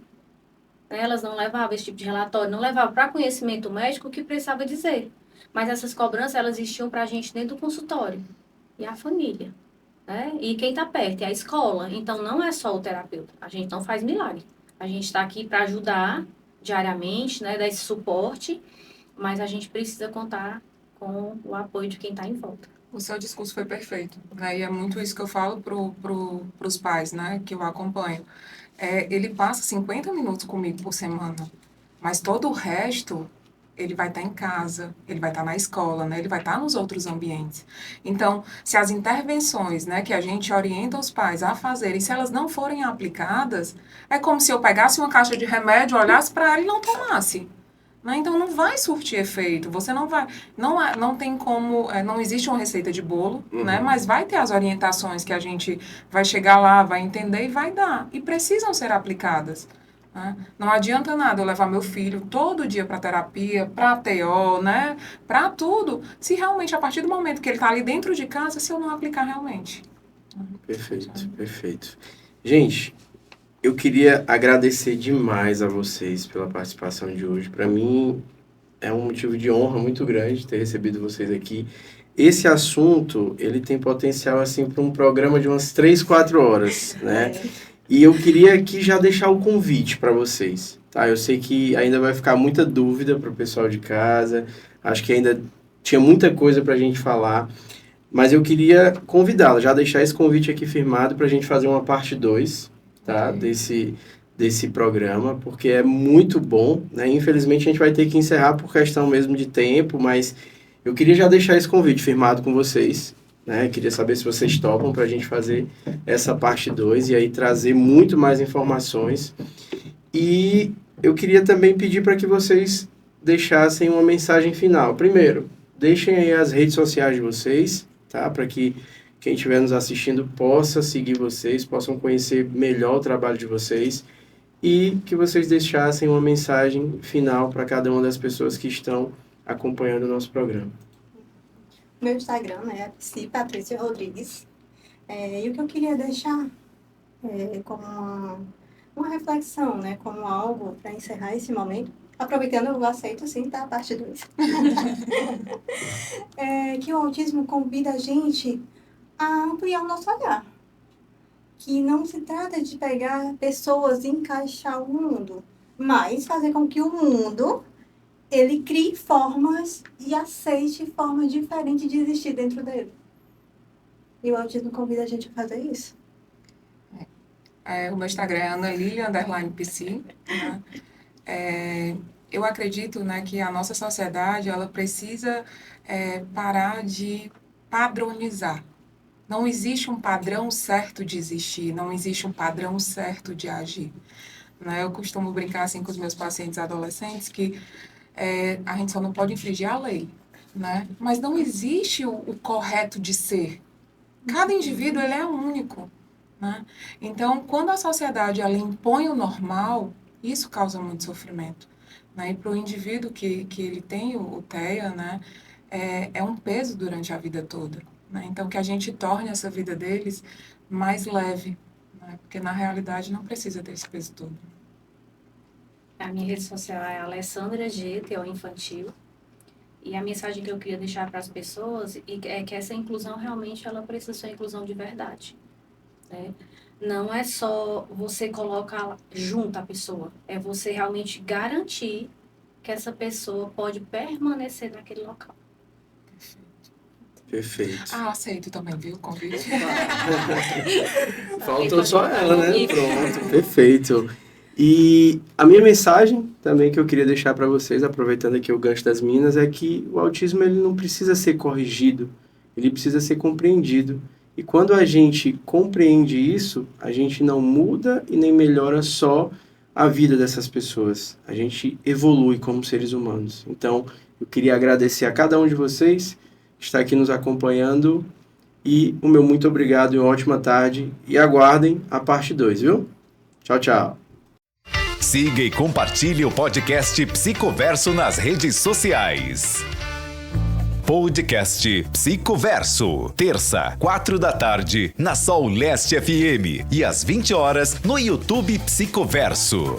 E: Elas não levavam esse tipo de relatório, não levavam para conhecimento médico o que precisava dizer. Mas essas cobranças, elas existiam para a gente dentro do consultório. E a família. Né? E quem está perto, é a escola. Então, não é só o terapeuta. A gente não faz milagre. A gente está aqui para ajudar diariamente, né, dar esse suporte, mas a gente precisa contar com o apoio de quem está em volta.
D: O seu discurso foi perfeito, né? E é muito isso que eu falo pros pais, né, que eu acompanho. Ele passa 50 minutos comigo por semana, mas todo o resto ele vai estar em casa, ele vai estar na escola, né? Ele vai estar nos outros ambientes. Então, se as intervenções, né, que a gente orienta os pais a fazerem, se elas não forem aplicadas, é como se eu pegasse uma caixa de remédio, olhasse para ela e não tomasse. Né? Então, não vai surtir efeito. Você não vai... Não tem como... não existe uma receita de bolo, né? Mas vai ter as orientações que a gente vai chegar lá, vai entender e vai dar. E precisam ser aplicadas. Né? Não adianta nada eu levar meu filho todo dia para terapia, para TO, né? Para tudo, se realmente, a partir do momento que ele está ali dentro de casa, se eu não aplicar realmente.
B: Perfeito, perfeito. Gente, eu queria agradecer demais a vocês pela participação de hoje. Para mim, é um motivo de honra muito grande ter recebido vocês aqui. Esse assunto, ele tem potencial, assim, para um programa de umas 3, 4 horas, né? E eu queria aqui já deixar o convite para vocês, tá? Eu sei que ainda vai ficar muita dúvida para o pessoal de casa, acho que ainda tinha muita coisa para a gente falar, mas eu queria convidá-la, já deixar esse convite aqui firmado para a gente fazer uma parte 2, tá? Desse programa, porque é muito bom, né? Infelizmente a gente vai ter que encerrar por questão mesmo de tempo, mas eu queria já deixar esse convite firmado com vocês, né? Queria saber se vocês topam para a gente fazer essa parte 2 e aí trazer muito mais informações. E eu queria também pedir para que vocês deixassem uma mensagem final. Primeiro, deixem aí as redes sociais de vocês, tá? Para que quem estiver nos assistindo possa seguir vocês, possam conhecer melhor o trabalho de vocês e que vocês deixassem uma mensagem final para cada uma das pessoas que estão acompanhando o nosso programa.
C: Meu Instagram é Patrícia Rodrigues. E o que eu queria deixar como uma reflexão, né? Como algo para encerrar esse momento. Aproveitando, eu aceito sim, tá? A parte 2. Que o autismo convida a gente a ampliar o nosso olhar. Que não se trata de pegar pessoas e encaixar o mundo, mas fazer com que o mundo ele crie formas e aceite formas diferentes de existir dentro dele. E o autismo convida a gente a fazer isso.
D: O meu Instagram é @analily_psi. Né? Eu acredito, né, que a nossa sociedade ela precisa parar de padronizar. Não existe um padrão certo de existir, não existe um padrão certo de agir. Né? Eu costumo brincar assim com os meus pacientes adolescentes que a gente só não pode infringir a lei, né? Mas não existe o correto de ser. Cada indivíduo ele é único, né? Então, quando a sociedade ela impõe o normal, isso causa muito sofrimento, né? E para o indivíduo que ele tem o TEA, né, é um peso durante a vida toda, né? Então, que a gente torne essa vida deles mais leve, né? Porque na realidade não precisa ter esse peso todo.
E: A minha rede social é Alessandra G, TO Infantil. E a mensagem que eu queria deixar para as pessoas é que essa inclusão realmente ela precisa ser uma inclusão de verdade. Né? Não é só você colocar junto a pessoa, é você realmente garantir que essa pessoa pode permanecer naquele local.
B: Perfeito.
D: Aceito também, viu, o convite.
B: Faltou só ela, né? Pronto, perfeito. E a minha mensagem também que eu queria deixar para vocês, aproveitando aqui o gancho das meninas, é que o autismo ele não precisa ser corrigido, ele precisa ser compreendido. E quando a gente compreende isso, a gente não muda e nem melhora só a vida dessas pessoas. A gente evolui como seres humanos. Então, eu queria agradecer a cada um de vocês que está aqui nos acompanhando e o meu muito obrigado e uma ótima tarde. E aguardem a parte 2, viu? Tchau, tchau.
A: Siga e compartilhe o podcast Psicoverso nas redes sociais. Podcast Psicoverso. Terça, 4 da tarde, na Sol Leste FM. E às 20 horas, no YouTube Psicoverso.